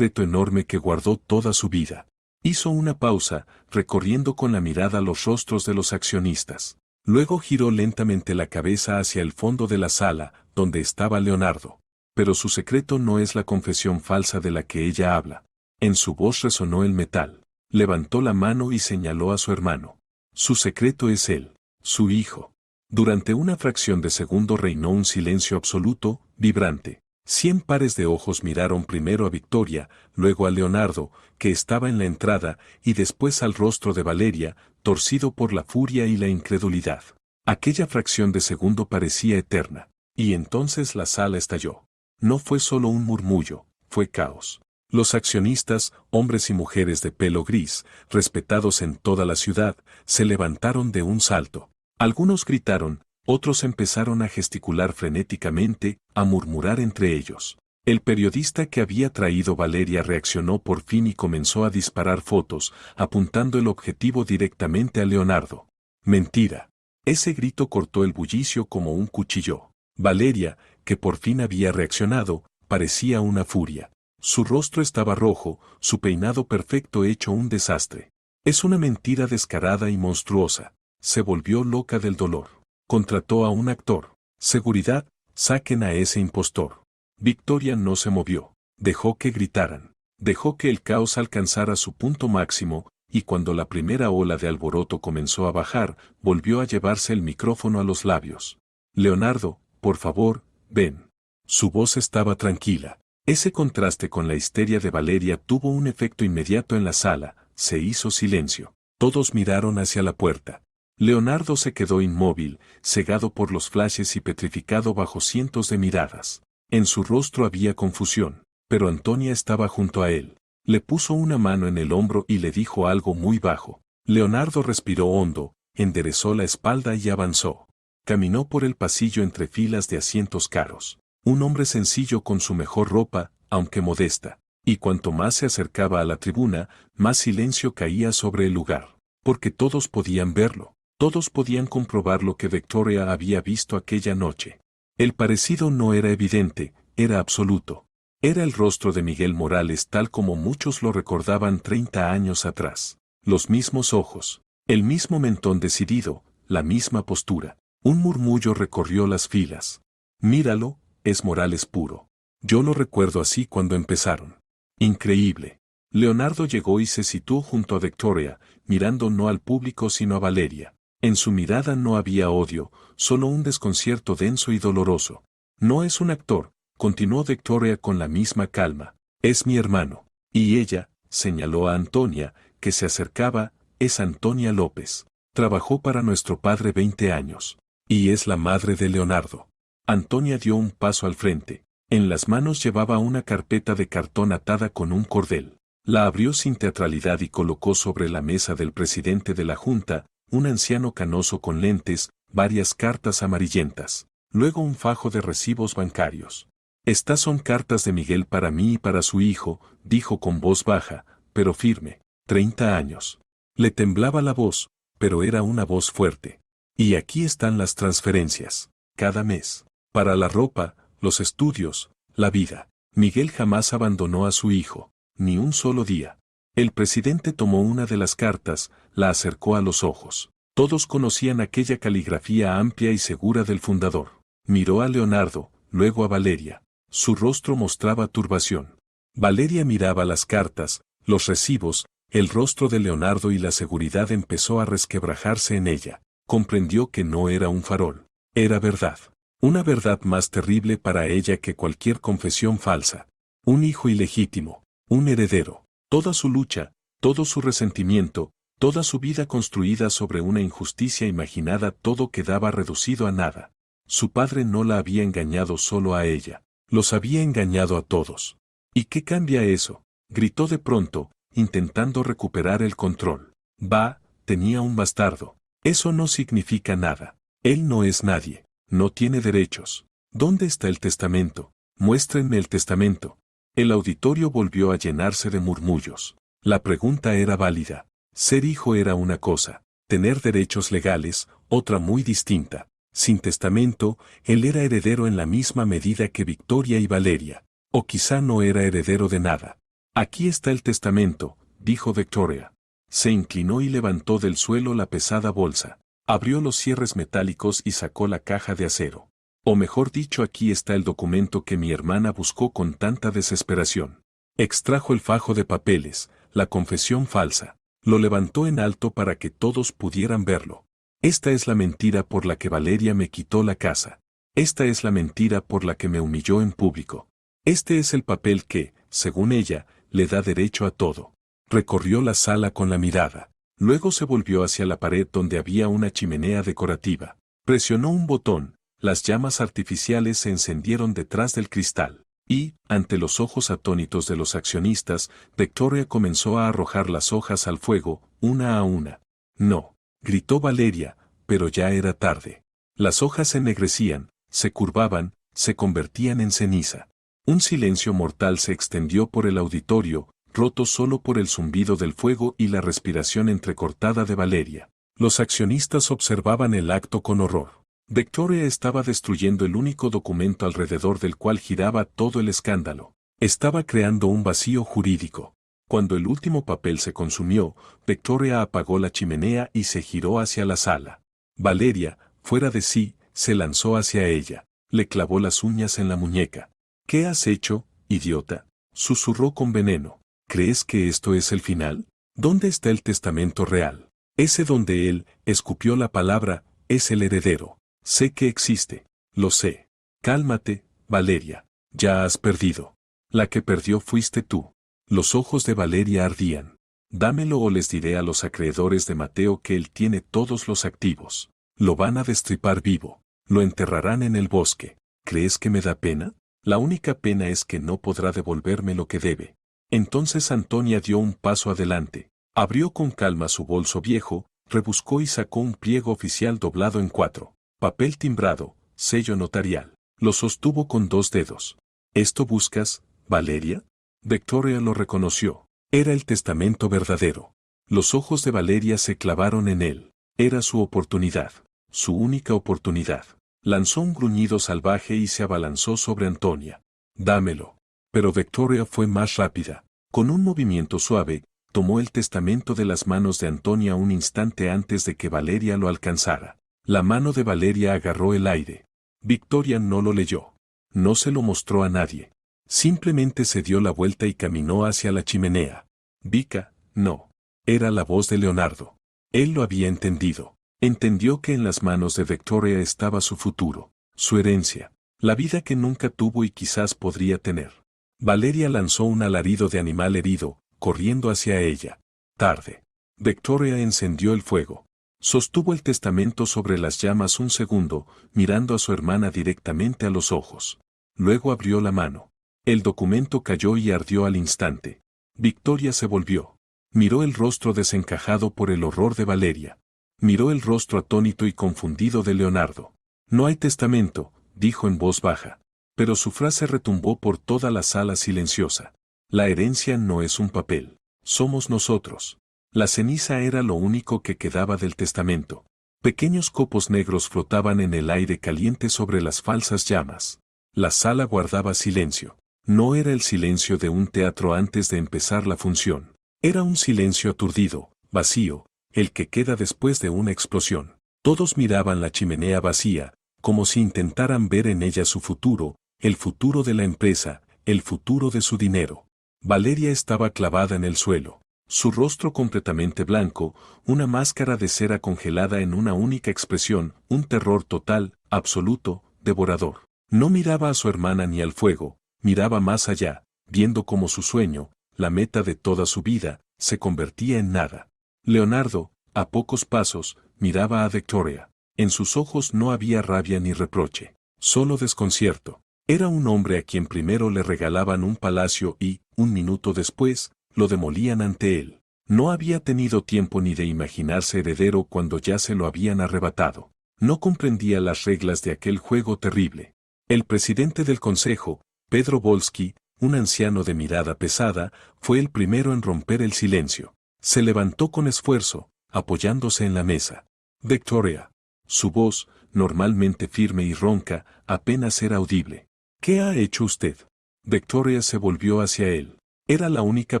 enorme que guardó toda su vida. Hizo una pausa, recorriendo con la mirada los rostros de los accionistas. Luego giró lentamente la cabeza hacia el fondo de la sala, donde estaba Leonardo. Pero su secreto no es la confesión falsa de la que ella habla. En su voz resonó el metal. Levantó la mano y señaló a su hermano. Su secreto es él, su hijo. Durante una fracción de segundo reinó un silencio absoluto, vibrante. 100 pares de ojos miraron primero a Victoria, luego a Leonardo, que estaba en la entrada, y después al rostro de Valeria, torcido por la furia y la incredulidad. Aquella fracción de segundo parecía eterna. Y entonces la sala estalló. No fue solo un murmullo, fue caos. Los accionistas, hombres y mujeres de pelo gris, respetados en toda la ciudad, se levantaron de un salto. Algunos gritaron, otros empezaron a gesticular frenéticamente, a murmurar entre ellos. El periodista que había traído Valeria reaccionó por fin y comenzó a disparar fotos, apuntando el objetivo directamente a Leonardo. Mentira. Ese grito cortó el bullicio como un cuchillo. Valeria, que por fin había reaccionado, parecía una furia. Su rostro estaba rojo, su peinado perfecto hecho un desastre. Es una mentira descarada y monstruosa. Se volvió loca del dolor. Contrató a un actor. Seguridad, saquen a ese impostor. Victoria no se movió. Dejó que gritaran. Dejó que el caos alcanzara su punto máximo, y cuando la primera ola de alboroto comenzó a bajar, volvió a llevarse el micrófono a los labios. Leonardo, por favor, ven. Su voz estaba tranquila. Ese contraste con la histeria de Valeria tuvo un efecto inmediato en la sala. Se hizo silencio. Todos miraron hacia la puerta. Leonardo se quedó inmóvil, cegado por los flashes y petrificado bajo cientos de miradas. En su rostro había confusión. pero Antonia estaba junto a él. Le puso una mano en el hombro y le dijo algo muy bajo. Leonardo respiró hondo, enderezó la espalda y avanzó. Caminó por el pasillo entre filas de asientos caros. Un hombre sencillo con su mejor ropa, aunque modesta. Y cuanto más se acercaba a la tribuna, más silencio caía sobre el lugar. Porque todos podían verlo. Todos podían comprobar lo que Victoria había visto aquella noche. El parecido no era evidente, era absoluto. Era el rostro de Miguel Morales tal como muchos lo recordaban 30 años atrás. Los mismos ojos, el mismo mentón decidido, la misma postura. Un murmullo recorrió las filas. Míralo, es Morales puro. Yo lo recuerdo así cuando empezaron. Increíble. Leonardo llegó y se situó junto a Victoria, mirando no al público sino a Valeria. En su mirada no había odio, solo un desconcierto denso y doloroso. No es un actor, continuó Victoria con la misma calma. Es mi hermano. Y ella, señaló a Antonia, que se acercaba, es Antonia López. Trabajó para nuestro padre 20 años. Y es la madre de Leonardo. Antonia dio un paso al frente. En las manos llevaba una carpeta de cartón atada con un cordel. La abrió sin teatralidad y colocó sobre la mesa del presidente de la Junta, un anciano canoso con lentes, varias cartas amarillentas. Luego un fajo de recibos bancarios. Estas son cartas de Miguel para mí y para su hijo, dijo con voz baja, pero firme. 30 años. Le temblaba la voz, pero era una voz fuerte. Y aquí están las transferencias. Cada mes. Para la ropa, los estudios, la vida. Miguel jamás abandonó a su hijo, ni un solo día. El presidente tomó una de las cartas, la acercó a los ojos. Todos conocían aquella caligrafía amplia y segura del fundador. Miró a Leonardo, luego a Valeria. Su rostro mostraba turbación. Valeria miraba las cartas, los recibos, el rostro de Leonardo y la seguridad empezó a resquebrajarse en ella. Comprendió que no era un farol. Era verdad. Una verdad más terrible para ella que cualquier confesión falsa. Un hijo ilegítimo, un heredero. Toda su lucha, todo su resentimiento, toda su vida construida sobre una injusticia imaginada, todo quedaba reducido a nada. Su padre no la había engañado solo a ella, los había engañado a todos. ¿Y qué cambia eso? Gritó de pronto, intentando recuperar el control. Bah, tenía un bastardo. Eso no significa nada. Él no es nadie. No tiene derechos. ¿Dónde está el testamento? Muéstrenme el testamento. El auditorio volvió a llenarse de murmullos. La pregunta era válida. Ser hijo era una cosa, tener derechos legales, otra muy distinta. Sin testamento, él era heredero en la misma medida que Victoria y Valeria. O quizá no era heredero de nada. Aquí está el testamento, dijo Victoria. Se inclinó y levantó del suelo la pesada bolsa. Abrió los cierres metálicos y sacó la caja de acero. O mejor dicho, aquí está el documento que mi hermana buscó con tanta desesperación. Extrajo el fajo de papeles, la confesión falsa. Lo levantó en alto para que todos pudieran verlo. Esta es la mentira por la que Valeria me quitó la casa. Esta es la mentira por la que me humilló en público. Este es el papel que, según ella, le da derecho a todo. Recorrió la sala con la mirada. Luego se volvió hacia la pared donde había una chimenea decorativa. Presionó un botón, las llamas artificiales se encendieron detrás del cristal. Y, ante los ojos atónitos de los accionistas, Victoria comenzó a arrojar las hojas al fuego, una a una. No, gritó Valeria, pero ya era tarde. Las hojas se ennegrecían, se curvaban, se convertían en ceniza. Un silencio mortal se extendió por el auditorio, roto solo por el zumbido del fuego y la respiración entrecortada de Valeria. Los accionistas observaban el acto con horror. Victoria estaba destruyendo el único documento alrededor del cual giraba todo el escándalo. Estaba creando un vacío jurídico. Cuando el último papel se consumió, Victoria apagó la chimenea y se giró hacia la sala. Valeria, fuera de sí, se lanzó hacia ella. Le clavó las uñas en la muñeca. ¿Qué has hecho, idiota? Susurró con veneno. ¿Crees que esto es el final? ¿Dónde está el testamento real? Ese donde él, escupió la palabra, es el heredero. Sé que existe. Lo sé. Cálmate, Valeria. Ya has perdido. La que perdió fuiste tú. Los ojos de Valeria ardían. Dámelo o les diré a los acreedores de Mateo que él tiene todos los activos. Lo van a destripar vivo. Lo enterrarán en el bosque. ¿Crees que me da pena? La única pena es que no podrá devolverme lo que debe. Entonces Antonia dio un paso adelante, abrió con calma su bolso viejo, rebuscó y sacó un pliego oficial doblado en 4, papel timbrado, sello notarial. Lo sostuvo con 2 dedos. ¿Esto buscas, Valeria? Victoria lo reconoció. Era el testamento verdadero. Los ojos de Valeria se clavaron en él. Era su oportunidad. Su única oportunidad. Lanzó un gruñido salvaje y se abalanzó sobre Antonia. Dámelo. Pero Victoria fue más rápida. Con un movimiento suave, tomó el testamento de las manos de Antonia un instante antes de que Valeria lo alcanzara. La mano de Valeria agarró el aire. Victoria no lo leyó. No se lo mostró a nadie. Simplemente se dio la vuelta y caminó hacia la chimenea. Vica, no. Era la voz de Leonardo. Él lo había entendido. Entendió que en las manos de Victoria estaba su futuro, su herencia, la vida que nunca tuvo y quizás podría tener. Valeria lanzó un alarido de animal herido, corriendo hacia ella. Tarde. Victoria encendió el fuego. Sostuvo el testamento sobre las llamas un segundo, mirando a su hermana directamente a los ojos. Luego abrió la mano. El documento cayó y ardió al instante. Victoria se volvió. Miró el rostro desencajado por el horror de Valeria. Miró el rostro atónito y confundido de Leonardo. No hay testamento, dijo en voz baja. Pero su frase retumbó por toda la sala silenciosa. La herencia no es un papel. Somos nosotros. La ceniza era lo único que quedaba del testamento. Pequeños copos negros flotaban en el aire caliente sobre las falsas llamas. La sala guardaba silencio. No era el silencio de un teatro antes de empezar la función. Era un silencio aturdido, vacío, el que queda después de una explosión. Todos miraban la chimenea vacía, como si intentaran ver en ella su futuro, el futuro de la empresa, el futuro de su dinero. Valeria estaba clavada en el suelo, su rostro completamente blanco, una máscara de cera congelada en una única expresión, un terror total, absoluto, devorador. No miraba a su hermana ni al fuego, miraba más allá, viendo cómo su sueño, la meta de toda su vida, se convertía en nada. Leonardo, a pocos pasos, miraba a Victoria. En sus ojos no había rabia ni reproche, solo desconcierto. Era un hombre a quien primero le regalaban un palacio y, un minuto después, lo demolían ante él. No había tenido tiempo ni de imaginarse heredero cuando ya se lo habían arrebatado. No comprendía las reglas de aquel juego terrible. El presidente del consejo, Pedro Volsky, un anciano de mirada pesada, fue el primero en romper el silencio. Se levantó con esfuerzo, apoyándose en la mesa. Victoria. Su voz, normalmente firme y ronca, apenas era audible. ¿Qué ha hecho usted? Victoria se volvió hacia él. Era la única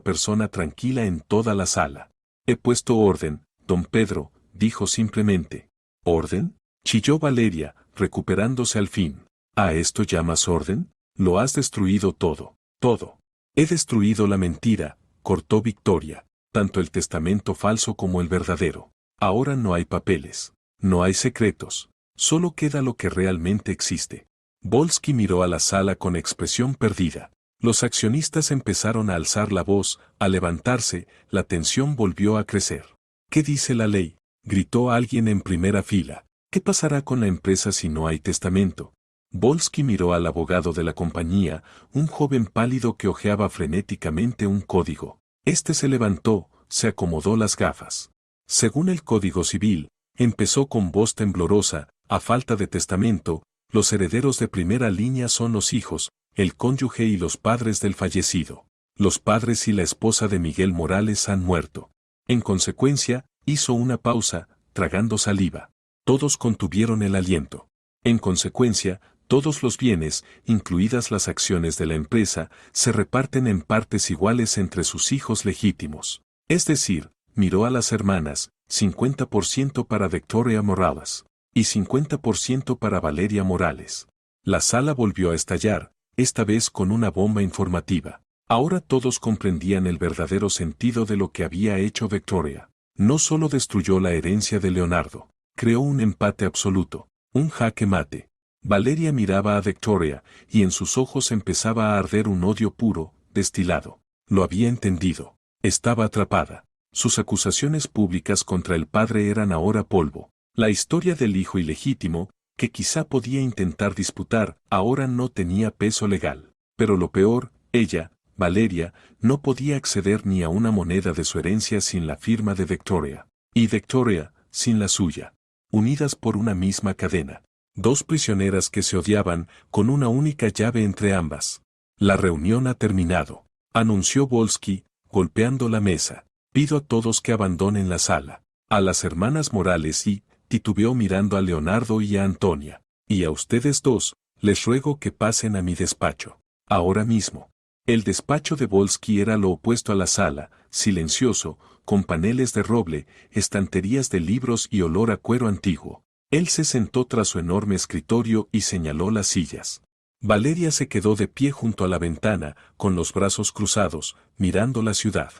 persona tranquila en toda la sala. He puesto orden, don Pedro, dijo simplemente. ¿Orden? Chilló Valeria, recuperándose al fin. ¿A esto llamas orden? Lo has destruido todo, todo. He destruido la mentira, cortó Victoria, tanto el testamento falso como el verdadero. Ahora no hay papeles, no hay secretos, solo queda lo que realmente existe. Volsky miró a la sala con expresión perdida. Los accionistas empezaron a alzar la voz, a levantarse, la tensión volvió a crecer. ¿Qué dice la ley? Gritó alguien en primera fila. ¿Qué pasará con la empresa si no hay testamento? Volsky miró al abogado de la compañía, un joven pálido que hojeaba frenéticamente un código. Este se levantó, se acomodó las gafas. Según el Código Civil, empezó con voz temblorosa, a falta de testamento, los herederos de primera línea son los hijos, el cónyuge y los padres del fallecido. Los padres y la esposa de Miguel Morales han muerto. En consecuencia, hizo una pausa, tragando saliva. Todos contuvieron el aliento. En consecuencia, todos los bienes, incluidas las acciones de la empresa, se reparten en partes iguales entre sus hijos legítimos. Es decir, miró a las hermanas, 50% para Victoria Morales y 50% para Valeria Morales. La sala volvió a estallar, esta vez con una bomba informativa. Ahora todos comprendían el verdadero sentido de lo que había hecho Victoria. No solo destruyó la herencia de Leonardo, creó un empate absoluto, un jaque mate. Valeria miraba a Victoria, y en sus ojos empezaba a arder un odio puro, destilado. Lo había entendido. Estaba atrapada. Sus acusaciones públicas contra el padre eran ahora polvo. La historia del hijo ilegítimo, que quizá podía intentar disputar, ahora no tenía peso legal. Pero lo peor, ella, Valeria, no podía acceder ni a una moneda de su herencia sin la firma de Victoria. Y Victoria, sin la suya. Unidas por una misma cadena. Dos prisioneras que se odiaban, con una única llave entre ambas. La reunión ha terminado, anunció Volsky, golpeando la mesa. Pido a todos que abandonen la sala. A las hermanas Morales y, titubeó mirando a Leonardo y a Antonia. Y a ustedes dos, les ruego que pasen a mi despacho. Ahora mismo. El despacho de Volsky era lo opuesto a la sala, silencioso, con paneles de roble, estanterías de libros y olor a cuero antiguo. Él se sentó tras su enorme escritorio y señaló las sillas. Valeria se quedó de pie junto a la ventana, con los brazos cruzados, mirando la ciudad.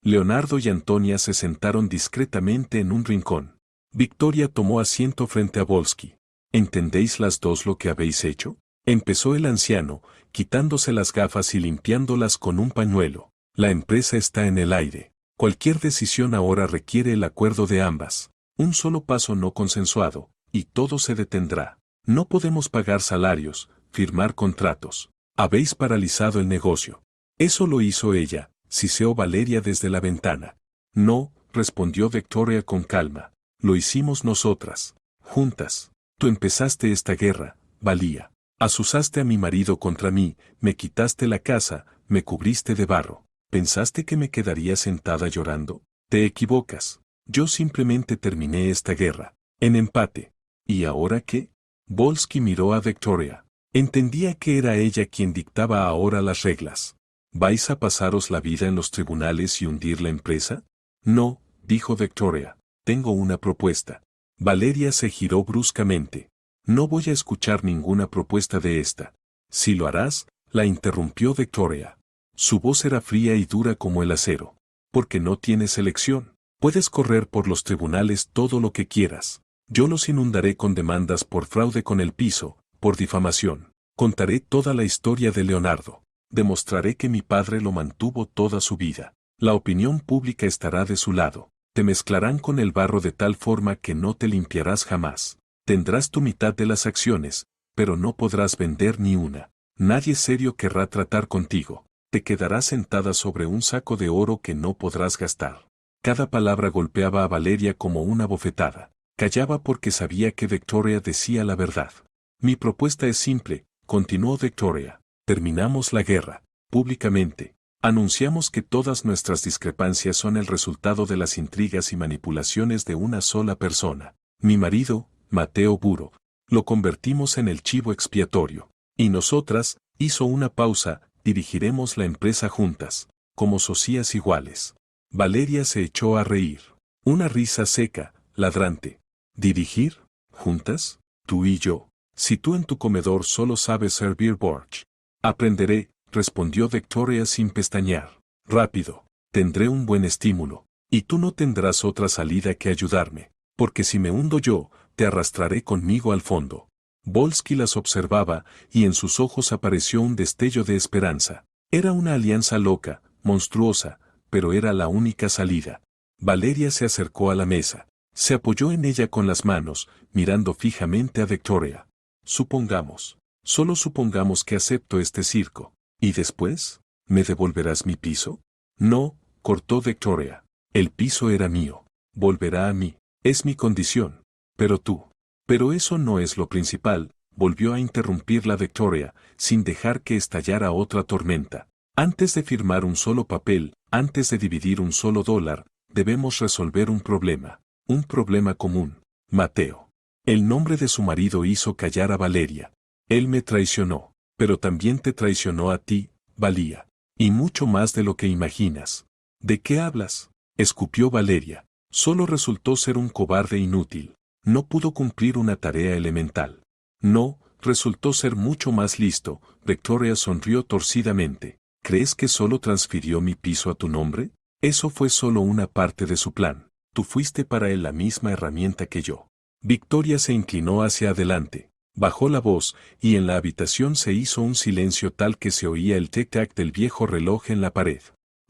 Leonardo y Antonia se sentaron discretamente en un rincón. Victoria tomó asiento frente a Volsky. ¿Entendéis las dos lo que habéis hecho? Empezó el anciano, quitándose las gafas y limpiándolas con un pañuelo. La empresa está en el aire. Cualquier decisión ahora requiere el acuerdo de ambas. Un solo paso no consensuado, y todo se detendrá. No podemos pagar salarios, firmar contratos. Habéis paralizado el negocio. Eso lo hizo ella, siseó Valeria desde la ventana. No, respondió Victoria con calma. Lo hicimos nosotras. Juntas. Tú empezaste esta guerra, Valía. Asusaste a mi marido contra mí, me quitaste la casa, me cubriste de barro. ¿Pensaste que me quedaría sentada llorando? Te equivocas. Yo simplemente terminé esta guerra. En empate. ¿Y ahora qué? Volsky miró a Victoria. Entendía que era ella quien dictaba ahora las reglas. ¿Vais a pasaros la vida en los tribunales y hundir la empresa? No, dijo Victoria. Tengo una propuesta. Valeria se giró bruscamente. No voy a escuchar ninguna propuesta de esta. Si lo harás, la interrumpió Victoria. Su voz era fría y dura como el acero. Porque no tienes elección. Puedes correr por los tribunales todo lo que quieras. Yo los inundaré con demandas por fraude con el piso, por difamación. Contaré toda la historia de Leonardo. Demostraré que mi padre lo mantuvo toda su vida. La opinión pública estará de su lado. Te mezclarán con el barro de tal forma que no te limpiarás jamás. Tendrás tu mitad de las acciones, pero no podrás vender ni una. Nadie serio querrá tratar contigo. Te quedarás sentada sobre un saco de oro que no podrás gastar. Cada palabra golpeaba a Valeria como una bofetada. Callaba porque sabía que Victoria decía la verdad. Mi propuesta es simple, continuó Victoria. Terminamos la guerra, públicamente. Anunciamos que todas nuestras discrepancias son el resultado de las intrigas y manipulaciones de una sola persona. Mi marido, Mateo Buro. Lo convertimos en el chivo expiatorio. Y nosotras, hizo una pausa, dirigiremos la empresa juntas, como socias iguales. Valeria se echó a reír. Una risa seca, ladrante. ¿Dirigir? ¿Juntas? Tú y yo. Si tú en tu comedor solo sabes servir borsch. Aprenderé, respondió Victoria sin pestañear. Rápido. Tendré un buen estímulo. Y tú no tendrás otra salida que ayudarme. Porque si me hundo yo, te arrastraré conmigo al fondo. Volsky las observaba, y en sus ojos apareció un destello de esperanza. Era una alianza loca, monstruosa, pero era la única salida. Valeria se acercó a la mesa. Se apoyó en ella con las manos, mirando fijamente a Victoria. Supongamos. Solo supongamos que acepto este circo. ¿Y después? ¿Me devolverás mi piso? No, cortó Victoria. El piso era mío. Volverá a mí. Es mi condición. Pero tú. Pero eso no es lo principal, volvió a interrumpirla Victoria, sin dejar que estallara otra tormenta. Antes de firmar un solo papel, antes de dividir un solo dólar, debemos resolver un problema común. Mateo. El nombre de su marido hizo callar a Valeria. Él me traicionó, pero también te traicionó a ti, Valía. Y mucho más de lo que imaginas. ¿De qué hablas? Escupió Valeria. Solo resultó ser un cobarde inútil. No pudo cumplir una tarea elemental. No, resultó ser mucho más listo. Victoria sonrió torcidamente. ¿Crees que solo transfirió mi piso a tu nombre? Eso fue solo una parte de su plan. Tú fuiste para él la misma herramienta que yo. Victoria se inclinó hacia adelante. Bajó la voz, y en la habitación se hizo un silencio tal que se oía el tic-tac del viejo reloj en la pared.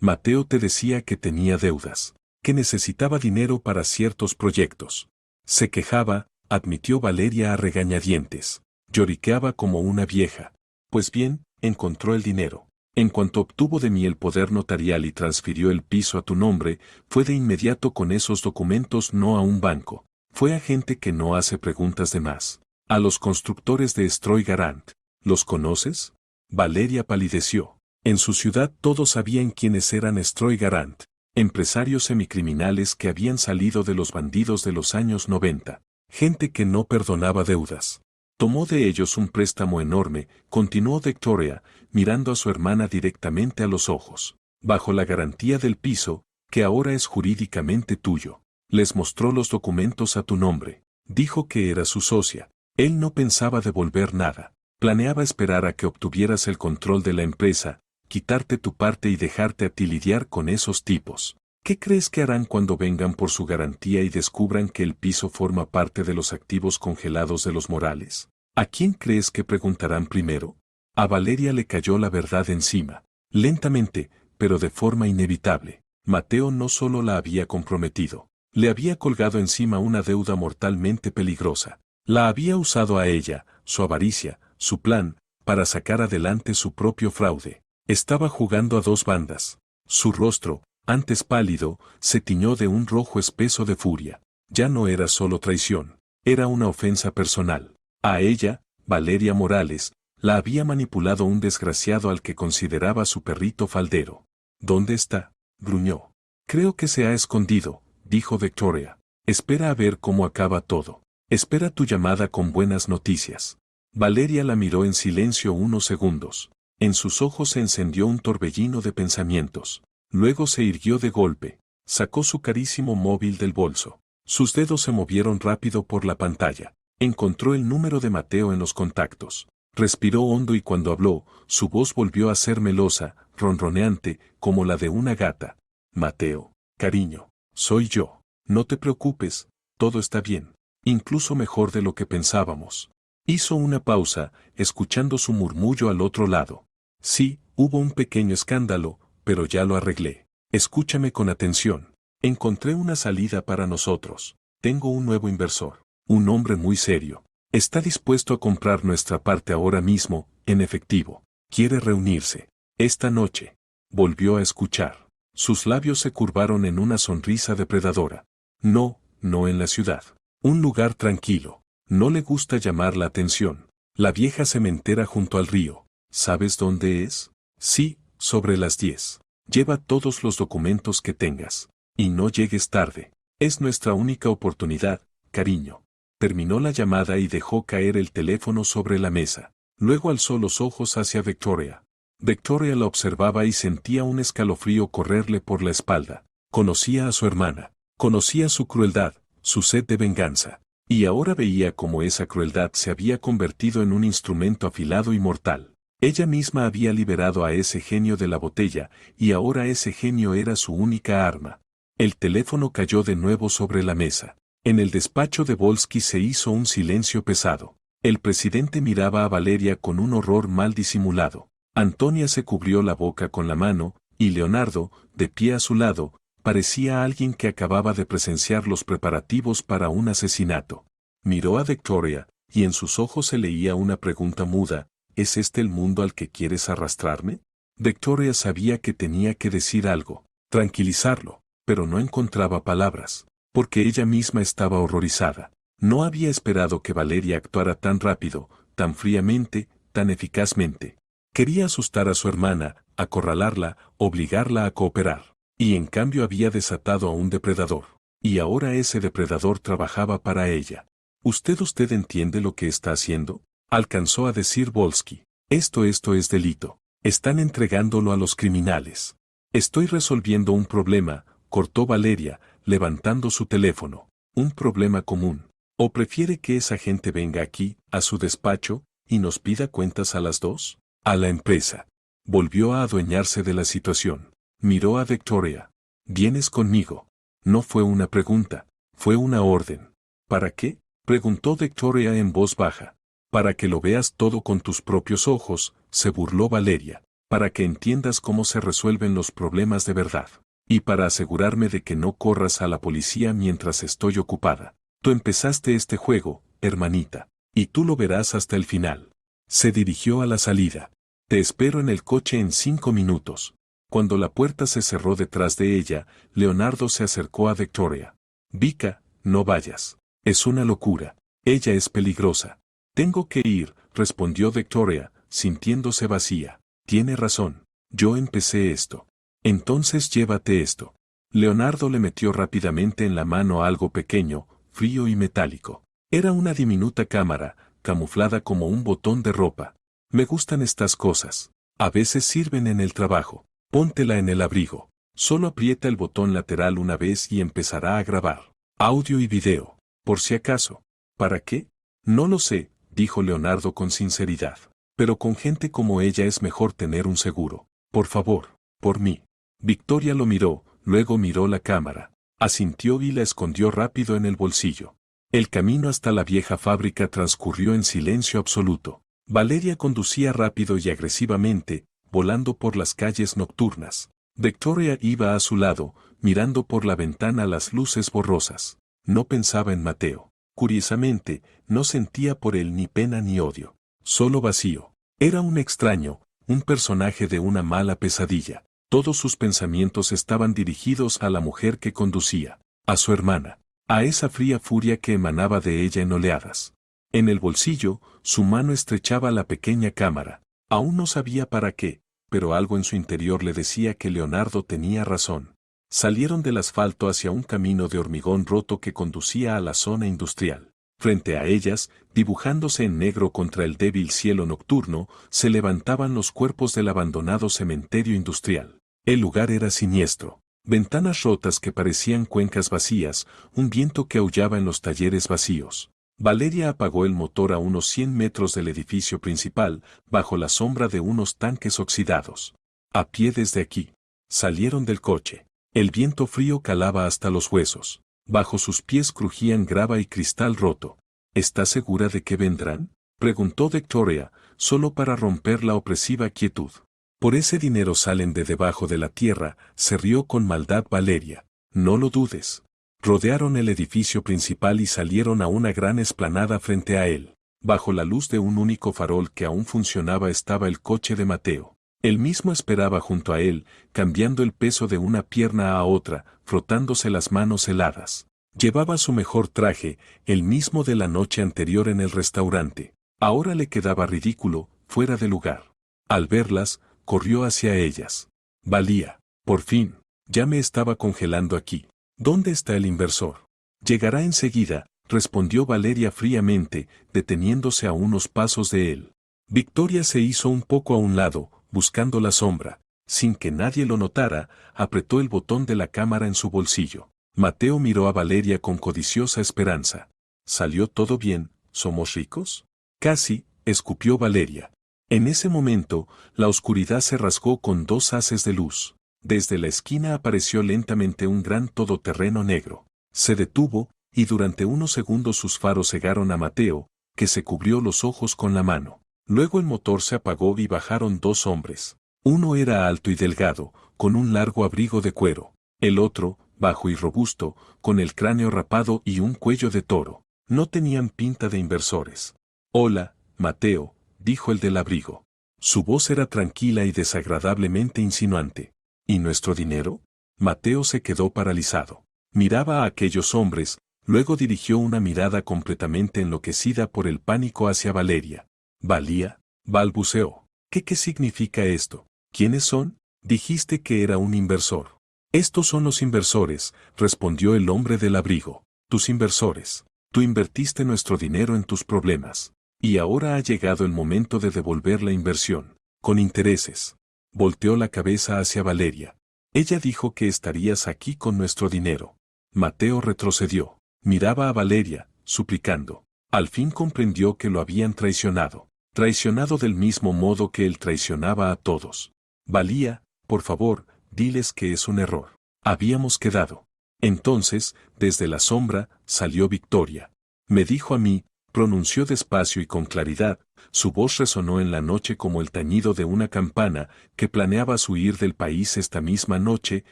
Mateo te decía que tenía deudas, que necesitaba dinero para ciertos proyectos. Se quejaba, admitió Valeria a regañadientes. Lloriqueaba como una vieja. Pues bien, encontró el dinero. En cuanto obtuvo de mí el poder notarial y transfirió el piso a tu nombre, fue de inmediato con esos documentos, no a un banco. Fue a gente que no hace preguntas de más. A los constructores de Stroy Garant. ¿Los conoces? Valeria palideció. En su ciudad todos sabían quiénes eran Stroy Garant, empresarios semicriminales que habían salido de los bandidos de los años 90. Gente que no perdonaba deudas. Tomó de ellos un préstamo enorme, continuó Victoria, mirando a su hermana directamente a los ojos. Bajo la garantía del piso, que ahora es jurídicamente tuyo. Les mostró los documentos a tu nombre. Dijo que era su socia. Él no pensaba devolver nada. Planeaba esperar a que obtuvieras el control de la empresa, quitarte tu parte y dejarte a ti lidiar con esos tipos. ¿Qué crees que harán cuando vengan por su garantía y descubran que el piso forma parte de los activos congelados de los Morales? ¿A quién crees que preguntarán primero? A Valeria le cayó la verdad encima. Lentamente, pero de forma inevitable. Mateo no solo la había comprometido, le había colgado encima una deuda mortalmente peligrosa. La había usado a ella, su avaricia, su plan, para sacar adelante su propio fraude. Estaba jugando a dos bandas. Su rostro, antes pálido, se tiñó de un rojo espeso de furia. Ya no era solo traición, era una ofensa personal. A ella, Valeria Morales, la había manipulado un desgraciado al que consideraba su perrito faldero. ¿Dónde está? Gruñó. Creo que se ha escondido, dijo Victoria. Espera a ver cómo acaba todo. Espera tu llamada con buenas noticias. Valeria la miró en silencio unos segundos. En sus ojos se encendió un torbellino de pensamientos. Luego se irguió de golpe. Sacó su carísimo móvil del bolso. Sus dedos se movieron rápido por la pantalla. Encontró el número de Mateo en los contactos. Respiró hondo y cuando habló, su voz volvió a ser melosa, ronroneante, como la de una gata. Mateo, cariño, soy yo. No te preocupes, todo está bien. Incluso mejor de lo que pensábamos. Hizo una pausa, escuchando su murmullo al otro lado. Sí, hubo un pequeño escándalo, pero ya lo arreglé. Escúchame con atención. Encontré una salida para nosotros. Tengo un nuevo inversor. Un hombre muy serio. Está dispuesto a comprar nuestra parte ahora mismo, en efectivo. Quiere reunirse. Esta noche. Volvió a escuchar. Sus labios se curvaron en una sonrisa depredadora. No, no en la ciudad. Un lugar tranquilo. No le gusta llamar la atención. La vieja cementera junto al río. ¿Sabes dónde es? Sí, sobre las 10. Lleva todos los documentos que tengas. Y no llegues tarde. Es nuestra única oportunidad, cariño. Terminó la llamada y dejó caer el teléfono sobre la mesa. Luego alzó los ojos hacia Victoria. Victoria la observaba y sentía un escalofrío correrle por la espalda. Conocía a su hermana. Conocía su crueldad, su sed de venganza. Y ahora veía cómo esa crueldad se había convertido en un instrumento afilado y mortal. Ella misma había liberado a ese genio de la botella, y ahora ese genio era su única arma. El teléfono cayó de nuevo sobre la mesa. En el despacho de Volsky se hizo un silencio pesado. El presidente miraba a Valeria con un horror mal disimulado. Antonia se cubrió la boca con la mano, y Leonardo, de pie a su lado, parecía alguien que acababa de presenciar los preparativos para un asesinato. Miró a Victoria, y en sus ojos se leía una pregunta muda: ¿es este el mundo al que quieres arrastrarme? Victoria sabía que tenía que decir algo, tranquilizarlo, pero no encontraba palabras, porque ella misma estaba horrorizada. No había esperado que Valeria actuara tan rápido, tan fríamente, tan eficazmente. Quería asustar a su hermana, acorralarla, obligarla a cooperar. Y en cambio había desatado a un depredador. Y ahora ese depredador trabajaba para ella. ¿Usted entiende lo que está haciendo? Alcanzó a decir Volsky. Esto es delito. Están entregándolo a los criminales. Estoy resolviendo un problema, cortó Valeria, levantando su teléfono. Un problema común. ¿O prefiere que esa gente venga aquí, a su despacho, y nos pida cuentas a las 2? A la empresa. Volvió a adueñarse de la situación. Miró a Victoria. ¿Vienes conmigo? No fue una pregunta, fue una orden. ¿Para qué? Preguntó Victoria en voz baja. Para que lo veas todo con tus propios ojos, se burló Valeria. Para que entiendas cómo se resuelven los problemas de verdad. Y para asegurarme de que no corras a la policía mientras estoy ocupada. Tú empezaste este juego, hermanita, y tú lo verás hasta el final. Se dirigió a la salida. Te espero en el coche en 5 minutos. Cuando la puerta se cerró detrás de ella, Leonardo se acercó a Victoria. Vika, no vayas. Es una locura. Ella es peligrosa. Tengo que ir, respondió Victoria, sintiéndose vacía. Tiene razón. Yo empecé esto. Entonces llévate esto. Leonardo le metió rápidamente en la mano algo pequeño, frío y metálico. Era una diminuta cámara, camuflada como un botón de ropa. Me gustan estas cosas. A veces sirven en el trabajo. Póntela en el abrigo. Solo aprieta el botón lateral una vez y empezará a grabar. Audio y video. Por si acaso. ¿Para qué? No lo sé, dijo Leonardo con sinceridad. Pero con gente como ella es mejor tener un seguro. Por favor, por mí. Victoria lo miró, luego miró la cámara. Asintió y la escondió rápido en el bolsillo. El camino hasta la vieja fábrica transcurrió en silencio absoluto. Valeria conducía rápido y agresivamente, volando por las calles nocturnas. Victoria iba a su lado, mirando por la ventana las luces borrosas. No pensaba en Mateo. Curiosamente, no sentía por él ni pena ni odio. Solo vacío. Era un extraño, un personaje de una mala pesadilla. Todos sus pensamientos estaban dirigidos a la mujer que conducía, a su hermana, a esa fría furia que emanaba de ella en oleadas. En el bolsillo, su mano estrechaba la pequeña cámara. Aún no sabía para qué, pero algo en su interior le decía que Leonardo tenía razón. Salieron del asfalto hacia un camino de hormigón roto que conducía a la zona industrial. Frente a ellas, dibujándose en negro contra el débil cielo nocturno, se levantaban los cuerpos del abandonado cementerio industrial. El lugar era siniestro. Ventanas rotas que parecían cuencas vacías, un viento que aullaba en los talleres vacíos. Valeria apagó el motor a unos 100 metros del edificio principal, bajo la sombra de unos tanques oxidados. A pie desde aquí. Salieron del coche. El viento frío calaba hasta los huesos. Bajo sus pies crujían grava y cristal roto. ¿Estás segura de que vendrán?, preguntó Victoria, solo para romper la opresiva quietud. Por ese dinero salen de debajo de la tierra, se rió con maldad Valeria. No lo dudes. Rodearon el edificio principal y salieron a una gran explanada frente a él. Bajo la luz de un único farol que aún funcionaba estaba el coche de Mateo. Él mismo esperaba junto a él, cambiando el peso de una pierna a otra, frotándose las manos heladas. Llevaba su mejor traje, el mismo de la noche anterior en el restaurante. Ahora le quedaba ridículo, fuera de lugar. Al verlas, corrió hacia ellas. Valía, por fin, ya me estaba congelando aquí. ¿Dónde está el inversor? Llegará enseguida, respondió Valeria fríamente, deteniéndose a unos pasos de él. Victoria se hizo un poco a un lado, buscando la sombra. Sin que nadie lo notara, apretó el botón de la cámara en su bolsillo. Mateo miró a Valeria con codiciosa esperanza. ¿Salió todo bien? ¿Somos ricos? Casi, escupió Valeria. En ese momento, la oscuridad se rasgó con 2 haces de luz. Desde la esquina apareció lentamente un gran todoterreno negro. Se detuvo, y durante unos segundos sus faros cegaron a Mateo, que se cubrió los ojos con la mano. Luego el motor se apagó y bajaron 2 hombres. Uno era alto y delgado, con un largo abrigo de cuero. El otro, bajo y robusto, con el cráneo rapado y un cuello de toro. No tenían pinta de inversores. Hola, Mateo, dijo el del abrigo. Su voz era tranquila y desagradablemente insinuante. ¿Y nuestro dinero? Mateo se quedó paralizado. Miraba a aquellos hombres, luego dirigió una mirada completamente enloquecida por el pánico hacia Valeria. ¿Valía? Balbuceó. ¿Qué significa esto? ¿Quiénes son? Dijiste que era un inversor. Estos son los inversores, respondió el hombre del abrigo. Tus inversores. Tú invertiste nuestro dinero en tus problemas. Y ahora ha llegado el momento de devolver la inversión. Con intereses. Volteó la cabeza hacia Valeria. Ella dijo que estarías aquí con nuestro dinero. Mateo retrocedió. Miraba a Valeria, suplicando. Al fin comprendió que lo habían traicionado. Traicionado del mismo modo que él traicionaba a todos. Valía, por favor, diles que es un error. Habíamos quedado. Entonces, desde la sombra, salió Victoria. Me dijo a mí, pronunció despacio y con claridad, su voz resonó en la noche como el tañido de una campana, que planeabas huir del país esta misma noche,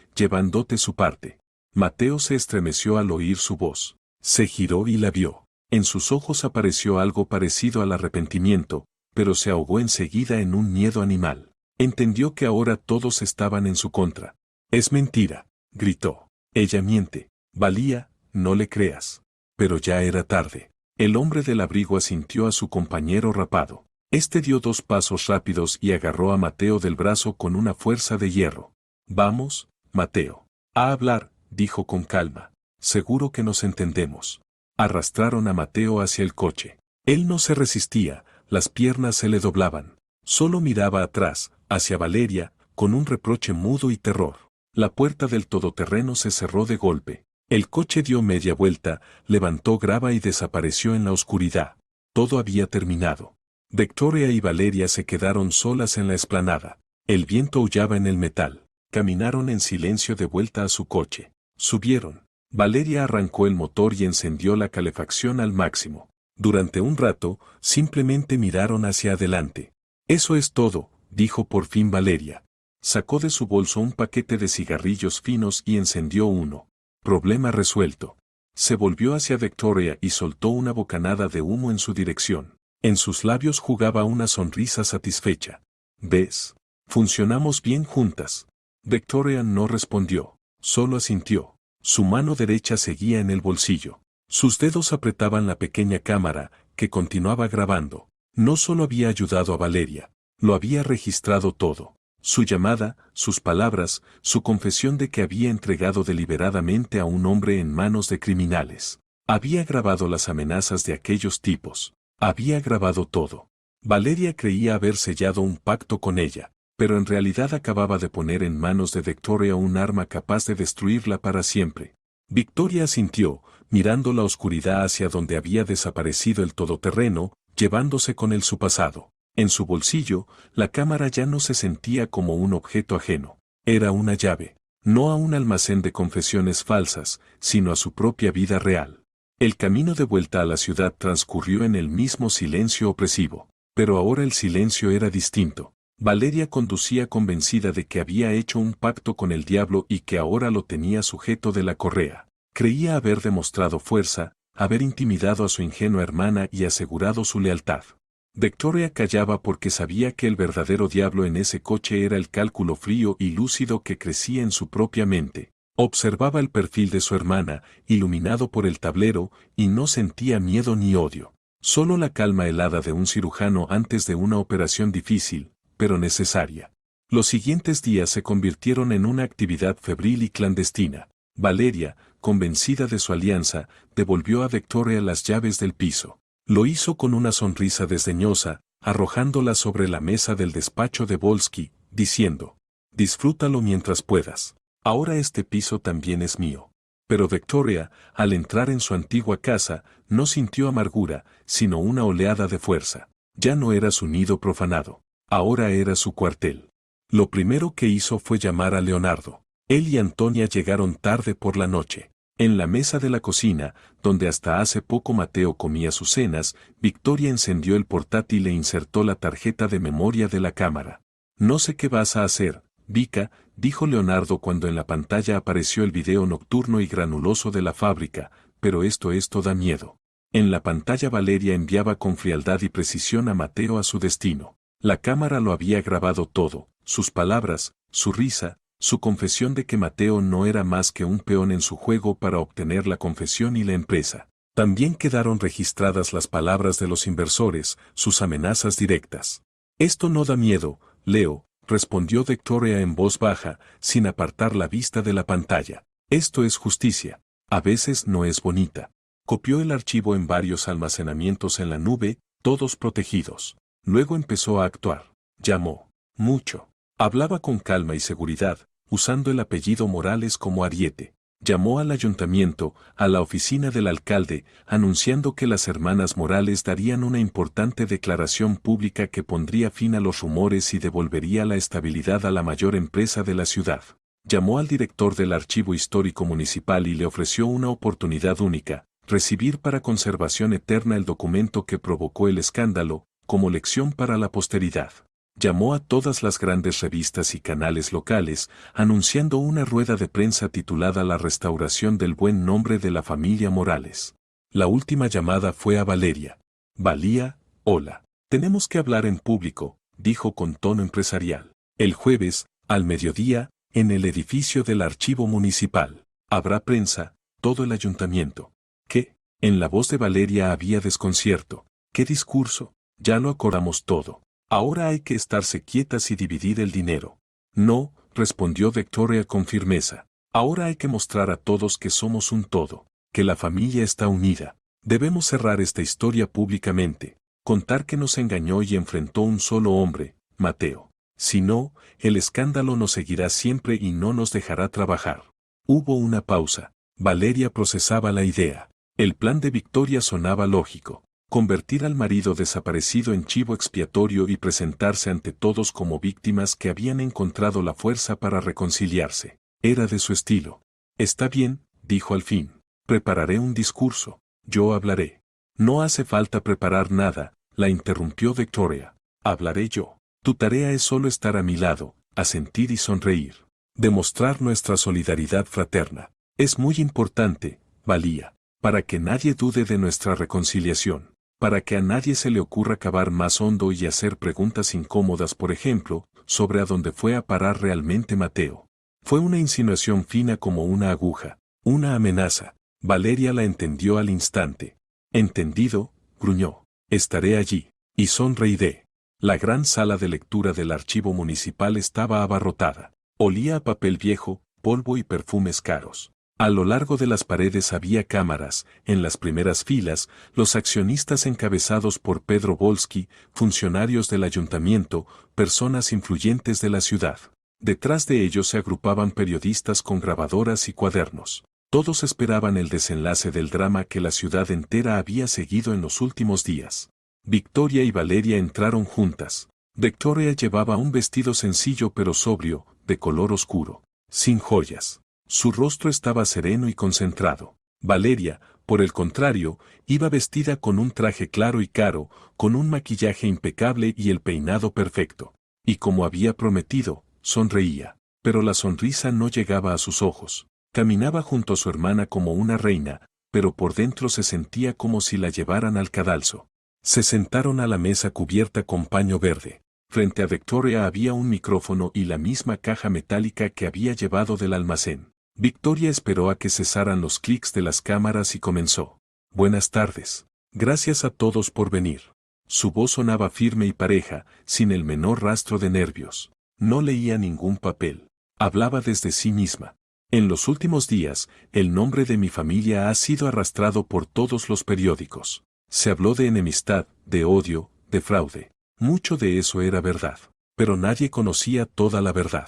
llevándote su parte. Mateo se estremeció al oír su voz. Se giró y la vio. En sus ojos apareció algo parecido al arrepentimiento, pero se ahogó enseguida en un miedo animal. Entendió que ahora todos estaban en su contra. «Es mentira», gritó. «Ella miente. Valía, no le creas». Pero ya era tarde. El hombre del abrigo asintió a su compañero rapado. Este dio 2 pasos rápidos y agarró a Mateo del brazo con una fuerza de hierro. «Vamos, Mateo. A hablar», dijo con calma. «Seguro que nos entendemos». Arrastraron a Mateo hacia el coche. Él no se resistía, las piernas se le doblaban. Solo miraba atrás, hacia Valeria, con un reproche mudo y terror. La puerta del todoterreno se cerró de golpe. El coche dio media vuelta, levantó grava y desapareció en la oscuridad. Todo había terminado. Victoria y Valeria se quedaron solas en la explanada. El viento aullaba en el metal. Caminaron en silencio de vuelta a su coche. Subieron. Valeria arrancó el motor y encendió la calefacción al máximo. Durante un rato, simplemente miraron hacia adelante. «Eso es todo», dijo por fin Valeria. Sacó de su bolso un paquete de cigarrillos finos y encendió uno. Problema resuelto. Se volvió hacia Victoria y soltó una bocanada de humo en su dirección. En sus labios jugaba una sonrisa satisfecha. «¿Ves? Funcionamos bien juntas». Victoria no respondió, solo asintió. Su mano derecha seguía en el bolsillo. Sus dedos apretaban la pequeña cámara, que continuaba grabando. No solo había ayudado a Valeria, lo había registrado todo. Su llamada, sus palabras, su confesión de que había entregado deliberadamente a un hombre en manos de criminales. Había grabado las amenazas de aquellos tipos. Había grabado todo. Valeria creía haber sellado un pacto con ella, pero en realidad acababa de poner en manos de Victoria un arma capaz de destruirla para siempre. Victoria asintió, mirando la oscuridad hacia donde había desaparecido el todoterreno, llevándose con él su pasado. En su bolsillo, la cámara ya no se sentía como un objeto ajeno. Era una llave, no a un almacén de confesiones falsas, sino a su propia vida real. El camino de vuelta a la ciudad transcurrió en el mismo silencio opresivo, pero ahora el silencio era distinto. Valeria conducía convencida de que había hecho un pacto con el diablo y que ahora lo tenía sujeto de la correa. Creía haber demostrado fuerza, haber intimidado a su ingenua hermana y asegurado su lealtad. Victoria callaba porque sabía que el verdadero diablo en ese coche era el cálculo frío y lúcido que crecía en su propia mente. Observaba el perfil de su hermana, iluminado por el tablero, y no sentía miedo ni odio. Solo la calma helada de un cirujano antes de una operación difícil, pero necesaria. Los siguientes días se convirtieron en una actividad febril y clandestina. Valeria, convencida de su alianza, devolvió a Victoria las llaves del piso. Lo hizo con una sonrisa desdeñosa, arrojándolas sobre la mesa del despacho de Volsky, diciendo: «Disfrútalo mientras puedas. Ahora este piso también es mío». Pero Victoria, al entrar en su antigua casa, no sintió amargura, sino una oleada de fuerza. Ya no era su nido profanado. Ahora era su cuartel. Lo primero que hizo fue llamar a Leonardo. Él y Antonia llegaron tarde por la noche. En la mesa de la cocina, donde hasta hace poco Mateo comía sus cenas, Victoria encendió el portátil e insertó la tarjeta de memoria de la cámara. «No sé qué vas a hacer, Vika», dijo Leonardo cuando en la pantalla apareció el video nocturno y granuloso de la fábrica, «pero esto da miedo». En la pantalla Valeria enviaba con frialdad y precisión a Mateo a su destino. La cámara lo había grabado todo, sus palabras, su risa, su confesión de que Mateo no era más que un peón en su juego para obtener la confesión y la empresa. También quedaron registradas las palabras de los inversores, sus amenazas directas. «Esto no da miedo, Leo», respondió Victoria en voz baja, sin apartar la vista de la pantalla. «Esto es justicia. A veces no es bonita». Copió el archivo en varios almacenamientos en la nube, todos protegidos. Luego empezó a actuar. Llamó. Mucho. Hablaba con calma y seguridad, usando el apellido Morales como ariete. Llamó al ayuntamiento, a la oficina del alcalde, anunciando que las hermanas Morales darían una importante declaración pública que pondría fin a los rumores y devolvería la estabilidad a la mayor empresa de la ciudad. Llamó al director del Archivo Histórico Municipal y le ofreció una oportunidad única, recibir para conservación eterna el documento que provocó el escándalo, como lección para la posteridad. Llamó a todas las grandes revistas y canales locales, anunciando una rueda de prensa titulada La restauración del buen nombre de la familia Morales. La última llamada fue a Valeria. Valía, hola. Tenemos que hablar en público, dijo con tono empresarial. El jueves, al mediodía, en el edificio del archivo municipal. Habrá prensa, todo el ayuntamiento. ¿Qué? En la voz de Valeria había desconcierto. ¿Qué discurso? Ya lo acordamos todo. Ahora hay que estarse quietas y dividir el dinero. No, respondió Victoria con firmeza. Ahora hay que mostrar a todos que somos un todo, que la familia está unida. Debemos cerrar esta historia públicamente, contar que nos engañó y enfrentó un solo hombre, Mateo. Si no, el escándalo nos seguirá siempre y no nos dejará trabajar. Hubo una pausa. Valeria procesaba la idea. El plan de Victoria sonaba lógico. Convertir al marido desaparecido en chivo expiatorio y presentarse ante todos como víctimas que habían encontrado la fuerza para reconciliarse. Era de su estilo. Está bien, dijo al fin. Prepararé un discurso. Yo hablaré. No hace falta preparar nada, la interrumpió Victoria. Hablaré yo. Tu tarea es solo estar a mi lado, asentir y sonreír. Demostrar nuestra solidaridad fraterna. Es muy importante, Valía, para que nadie dude de nuestra reconciliación. Para que a nadie se le ocurra cavar más hondo y hacer preguntas incómodas, por ejemplo, sobre a dónde fue a parar realmente Mateo. Fue una insinuación fina como una aguja, una amenaza. Valeria la entendió al instante. Entendido, gruñó. Estaré allí, y sonreiré. La gran sala de lectura del archivo municipal estaba abarrotada. Olía a papel viejo, polvo y perfumes caros. A lo largo de las paredes había cámaras, en las primeras filas, los accionistas encabezados por Pedro Volsky, funcionarios del ayuntamiento, personas influyentes de la ciudad. Detrás de ellos se agrupaban periodistas con grabadoras y cuadernos. Todos esperaban el desenlace del drama que la ciudad entera había seguido en los últimos días. Victoria y Valeria entraron juntas. Victoria llevaba un vestido sencillo pero sobrio, de color oscuro, sin joyas. Su rostro estaba sereno y concentrado. Valeria, por el contrario, iba vestida con un traje claro y caro, con un maquillaje impecable y el peinado perfecto. Y como había prometido, sonreía. Pero la sonrisa no llegaba a sus ojos. Caminaba junto a su hermana como una reina, pero por dentro se sentía como si la llevaran al cadalso. Se sentaron a la mesa cubierta con paño verde. Frente a Victoria había un micrófono y la misma caja metálica que había llevado del almacén. Victoria esperó a que cesaran los clics de las cámaras y comenzó. Buenas tardes. Gracias a todos por venir. Su voz sonaba firme y pareja, sin el menor rastro de nervios. No leía ningún papel. Hablaba desde sí misma. En los últimos días, el nombre de mi familia ha sido arrastrado por todos los periódicos. Se habló de enemistad, de odio, de fraude. Mucho de eso era verdad. Pero nadie conocía toda la verdad.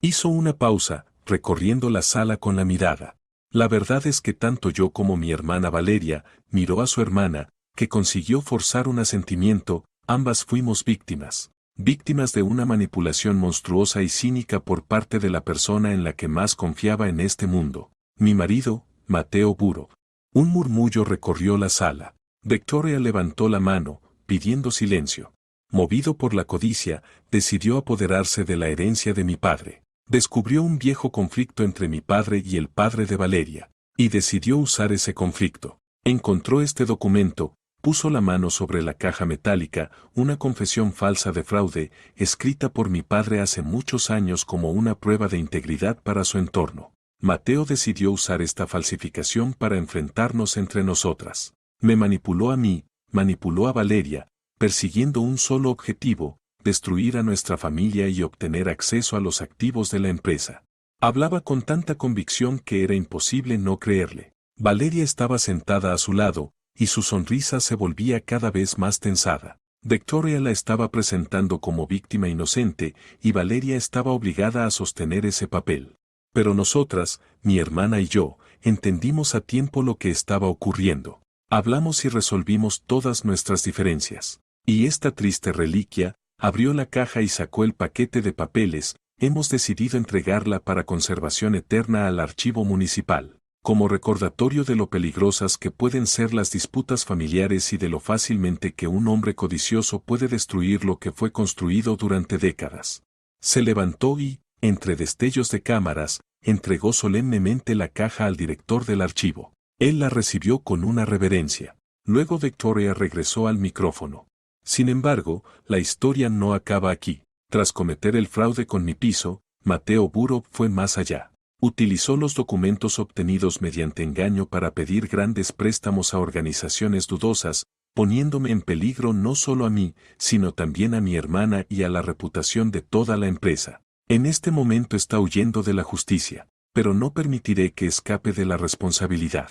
Hizo una pausa, recorriendo la sala con la mirada. La verdad es que tanto yo como mi hermana Valeria, miró a su hermana, que consiguió forzar un asentimiento, ambas fuimos víctimas. Víctimas de una manipulación monstruosa y cínica por parte de la persona en la que más confiaba en este mundo. Mi marido, Mateo Buró. Un murmullo recorrió la sala. Victoria levantó la mano, pidiendo silencio. Movido por la codicia, decidió apoderarse de la herencia de mi padre. Descubrió un viejo conflicto entre mi padre y el padre de Valeria, y decidió usar ese conflicto. Encontró este documento, puso la mano sobre la caja metálica, una confesión falsa de fraude, escrita por mi padre hace muchos años como una prueba de integridad para su entorno. Mateo decidió usar esta falsificación para enfrentarnos entre nosotras. Me manipuló a mí, manipuló a Valeria, persiguiendo un solo objetivo, destruir a nuestra familia y obtener acceso a los activos de la empresa. Hablaba con tanta convicción que era imposible no creerle. Valeria estaba sentada a su lado, y su sonrisa se volvía cada vez más tensada. Victoria la estaba presentando como víctima inocente, y Valeria estaba obligada a sostener ese papel. Pero nosotras, mi hermana y yo, entendimos a tiempo lo que estaba ocurriendo. Hablamos y resolvimos todas nuestras diferencias. Y esta triste reliquia, abrió la caja y sacó el paquete de papeles. Hemos decidido entregarla para conservación eterna al archivo municipal. como recordatorio de lo peligrosas que pueden ser las disputas familiares y de lo fácilmente que un hombre codicioso puede destruir lo que fue construido durante décadas. Se levantó y, entre destellos de cámaras, entregó solemnemente la caja al director del archivo. Él la recibió con una reverencia. Luego Victoria regresó al micrófono. Sin embargo, la historia no acaba aquí. Tras cometer el fraude con mi piso, Mateo Buró fue más allá. Utilizó los documentos obtenidos mediante engaño para pedir grandes préstamos a organizaciones dudosas, poniéndome en peligro no solo a mí, sino también a mi hermana y a la reputación de toda la empresa. En este momento está huyendo de la justicia, pero no permitiré que escape de la responsabilidad.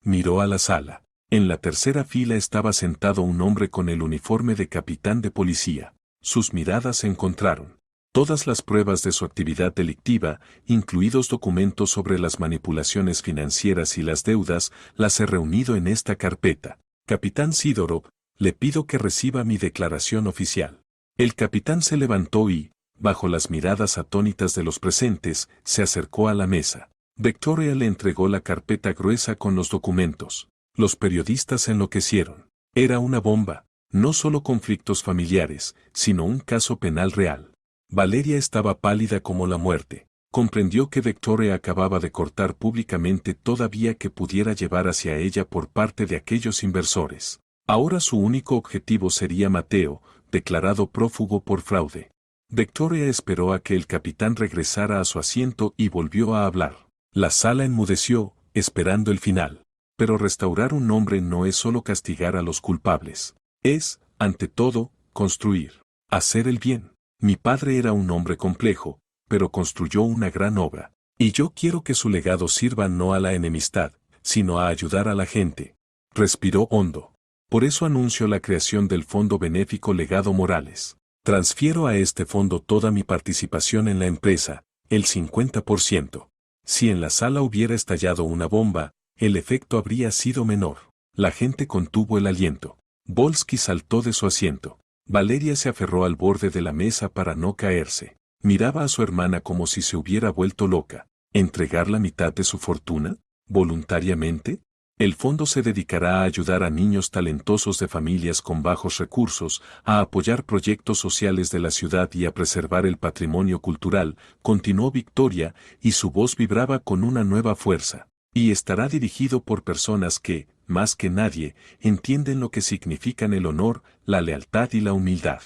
Miró a la sala. En la tercera fila estaba sentado un hombre con el uniforme de capitán de policía. Sus miradas se encontraron. Todas las pruebas de su actividad delictiva, incluidos documentos sobre las manipulaciones financieras y las deudas, las he reunido en esta carpeta. Capitán Sidorov, le pido que reciba mi declaración oficial. El capitán se levantó y, bajo las miradas atónitas de los presentes, se acercó a la mesa. Victoria le entregó la carpeta gruesa con los documentos. Los periodistas enloquecieron. Era una bomba, no solo conflictos familiares, sino un caso penal real. Valeria estaba pálida como la muerte. Comprendió que Victoria acababa de cortar públicamente toda vía que pudiera llevar hacia ella por parte de aquellos inversores. Ahora su único objetivo sería Mateo, declarado prófugo por fraude. Victoria esperó a que el capitán regresara a su asiento y volvió a hablar. La sala enmudeció, esperando el final. Pero restaurar un nombre no es solo castigar a los culpables. Es, ante todo, construir. Hacer el bien. Mi padre era un hombre complejo, pero construyó una gran obra. Y yo quiero que su legado sirva no a la enemistad, sino a ayudar a la gente. Respiró hondo. Por eso anuncio la creación del Fondo Benéfico Legado Morales. Transfiero a este fondo toda mi participación en la empresa, el 50%. Si en la sala hubiera estallado una bomba, el efecto habría sido menor. La gente contuvo el aliento. Volsky saltó de su asiento. Valeria se aferró al borde de la mesa para no caerse. Miraba a su hermana como si se hubiera vuelto loca. ¿Entregar la mitad de su fortuna? ¿Voluntariamente? El fondo se dedicará a ayudar a niños talentosos de familias con bajos recursos, a apoyar proyectos sociales de la ciudad y a preservar el patrimonio cultural, continuó Victoria, y su voz vibraba con una nueva fuerza. Y estará dirigido por personas que, más que nadie, entienden lo que significan el honor, la lealtad y la humildad.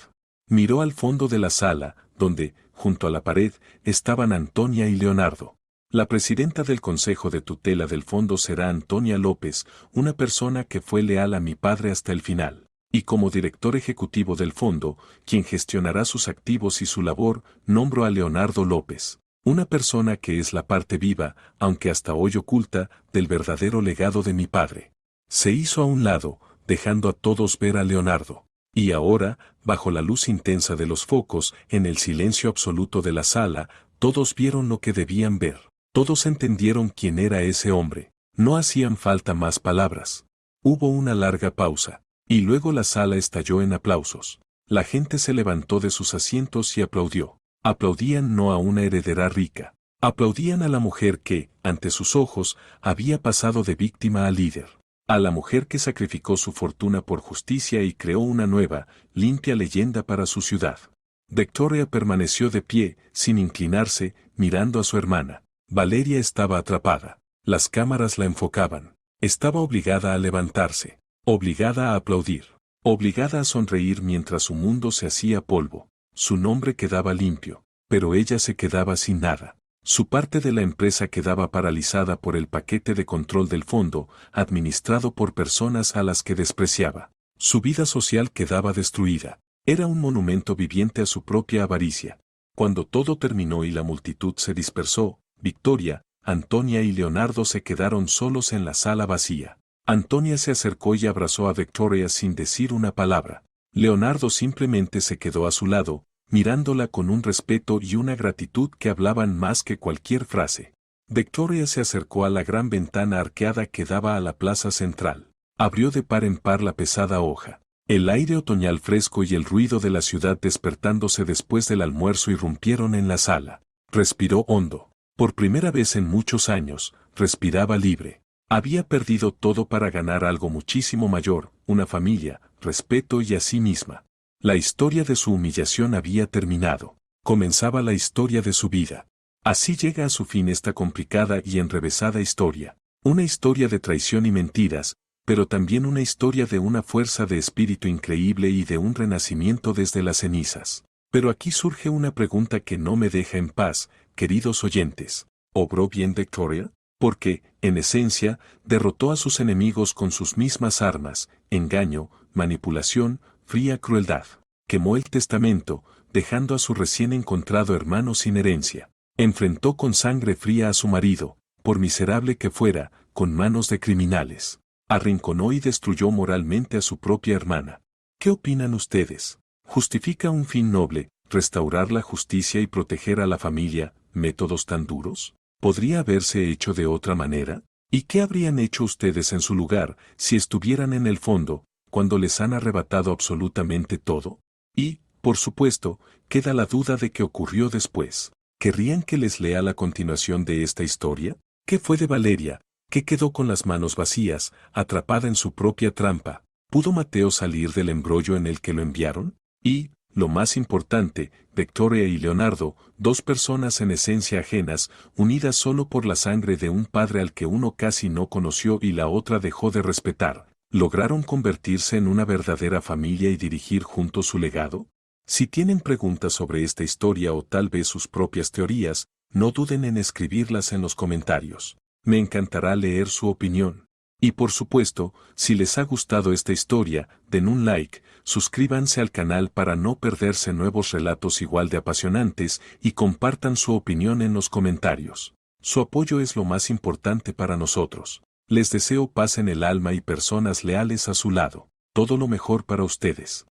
Miró al fondo de la sala, donde, junto a la pared, estaban Antonia y Leonardo. La presidenta del Consejo de Tutela del Fondo será Antonia López, una persona que fue leal a mi padre hasta el final. Y como director ejecutivo del fondo, quien gestionará sus activos y su labor, nombro a Leonardo López. Una persona que es la parte viva, aunque hasta hoy oculta, del verdadero legado de mi padre. Se hizo a un lado, dejando a todos ver a Leonardo. Y ahora, bajo la luz intensa de los focos, en el silencio absoluto de la sala, todos vieron lo que debían ver. Todos entendieron quién era ese hombre. No hacían falta más palabras. Hubo una larga pausa, y luego la sala estalló en aplausos. La gente se levantó de sus asientos y aplaudió. Aplaudían no a una heredera rica. Aplaudían a la mujer que, ante sus ojos, había pasado de víctima a líder. A la mujer que sacrificó su fortuna por justicia y creó una nueva, limpia leyenda para su ciudad. Victoria permaneció de pie, sin inclinarse, mirando a su hermana. Valeria estaba atrapada. Las cámaras la enfocaban. Estaba obligada a levantarse. Obligada a aplaudir. Obligada a sonreír mientras su mundo se hacía polvo. Su nombre quedaba limpio, pero ella se quedaba sin nada. Su parte de la empresa quedaba paralizada por el paquete de control del fondo, administrado por personas a las que despreciaba. Su vida social quedaba destruida. Era un monumento viviente a su propia avaricia. Cuando todo terminó y la multitud se dispersó, Victoria, Antonia y Leonardo se quedaron solos en la sala vacía. Antonia se acercó y abrazó a Victoria sin decir una palabra. Leonardo simplemente se quedó a su lado, mirándola con un respeto y una gratitud que hablaban más que cualquier frase. Victoria se acercó a la gran ventana arqueada que daba a la plaza central. Abrió de par en par la pesada hoja. El aire otoñal fresco y el ruido de la ciudad despertándose después del almuerzo irrumpieron en la sala. Respiró hondo. Por primera vez en muchos años, respiraba libre. Había perdido todo para ganar algo muchísimo mayor, una familia, respeto y a sí misma. La historia de su humillación había terminado. Comenzaba la historia de su vida. Así llega a su fin esta complicada y enrevesada historia. Una historia de traición y mentiras, pero también una historia de una fuerza de espíritu increíble y de un renacimiento desde las cenizas. Pero aquí surge una pregunta que no me deja en paz, queridos oyentes. ¿Obró bien Victoria? Porque, en esencia, derrotó a sus enemigos con sus mismas armas, engaño, manipulación, fría crueldad. Quemó el testamento, dejando a su recién encontrado hermano sin herencia. Enfrentó con sangre fría a su marido, por miserable que fuera, con manos de criminales. Arrinconó y destruyó moralmente a su propia hermana. ¿Qué opinan ustedes? ¿Justifica un fin noble, restaurar la justicia y proteger a la familia, métodos tan duros? ¿Podría haberse hecho de otra manera? ¿Y qué habrían hecho ustedes en su lugar, si estuvieran en el fondo, cuando les han arrebatado absolutamente todo? Y, por supuesto, queda la duda de qué ocurrió después. ¿Querrían que les lea la continuación de esta historia? ¿Qué fue de Valeria, que quedó con las manos vacías, atrapada en su propia trampa? ¿Pudo Mateo salir del embrollo en el que lo enviaron? Y, lo más importante, Victoria y Leonardo, dos personas en esencia ajenas, unidas solo por la sangre de un padre al que uno casi no conoció y la otra dejó de respetar, ¿lograron convertirse en una verdadera familia y dirigir juntos su legado? Si tienen preguntas sobre esta historia o tal vez sus propias teorías, no duden en escribirlas en los comentarios. Me encantará leer su opinión. Y por supuesto, si les ha gustado esta historia, den un like, suscríbanse al canal para no perderse nuevos relatos igual de apasionantes y compartan su opinión en los comentarios. Su apoyo es lo más importante para nosotros. Les deseo paz en el alma y personas leales a su lado. Todo lo mejor para ustedes.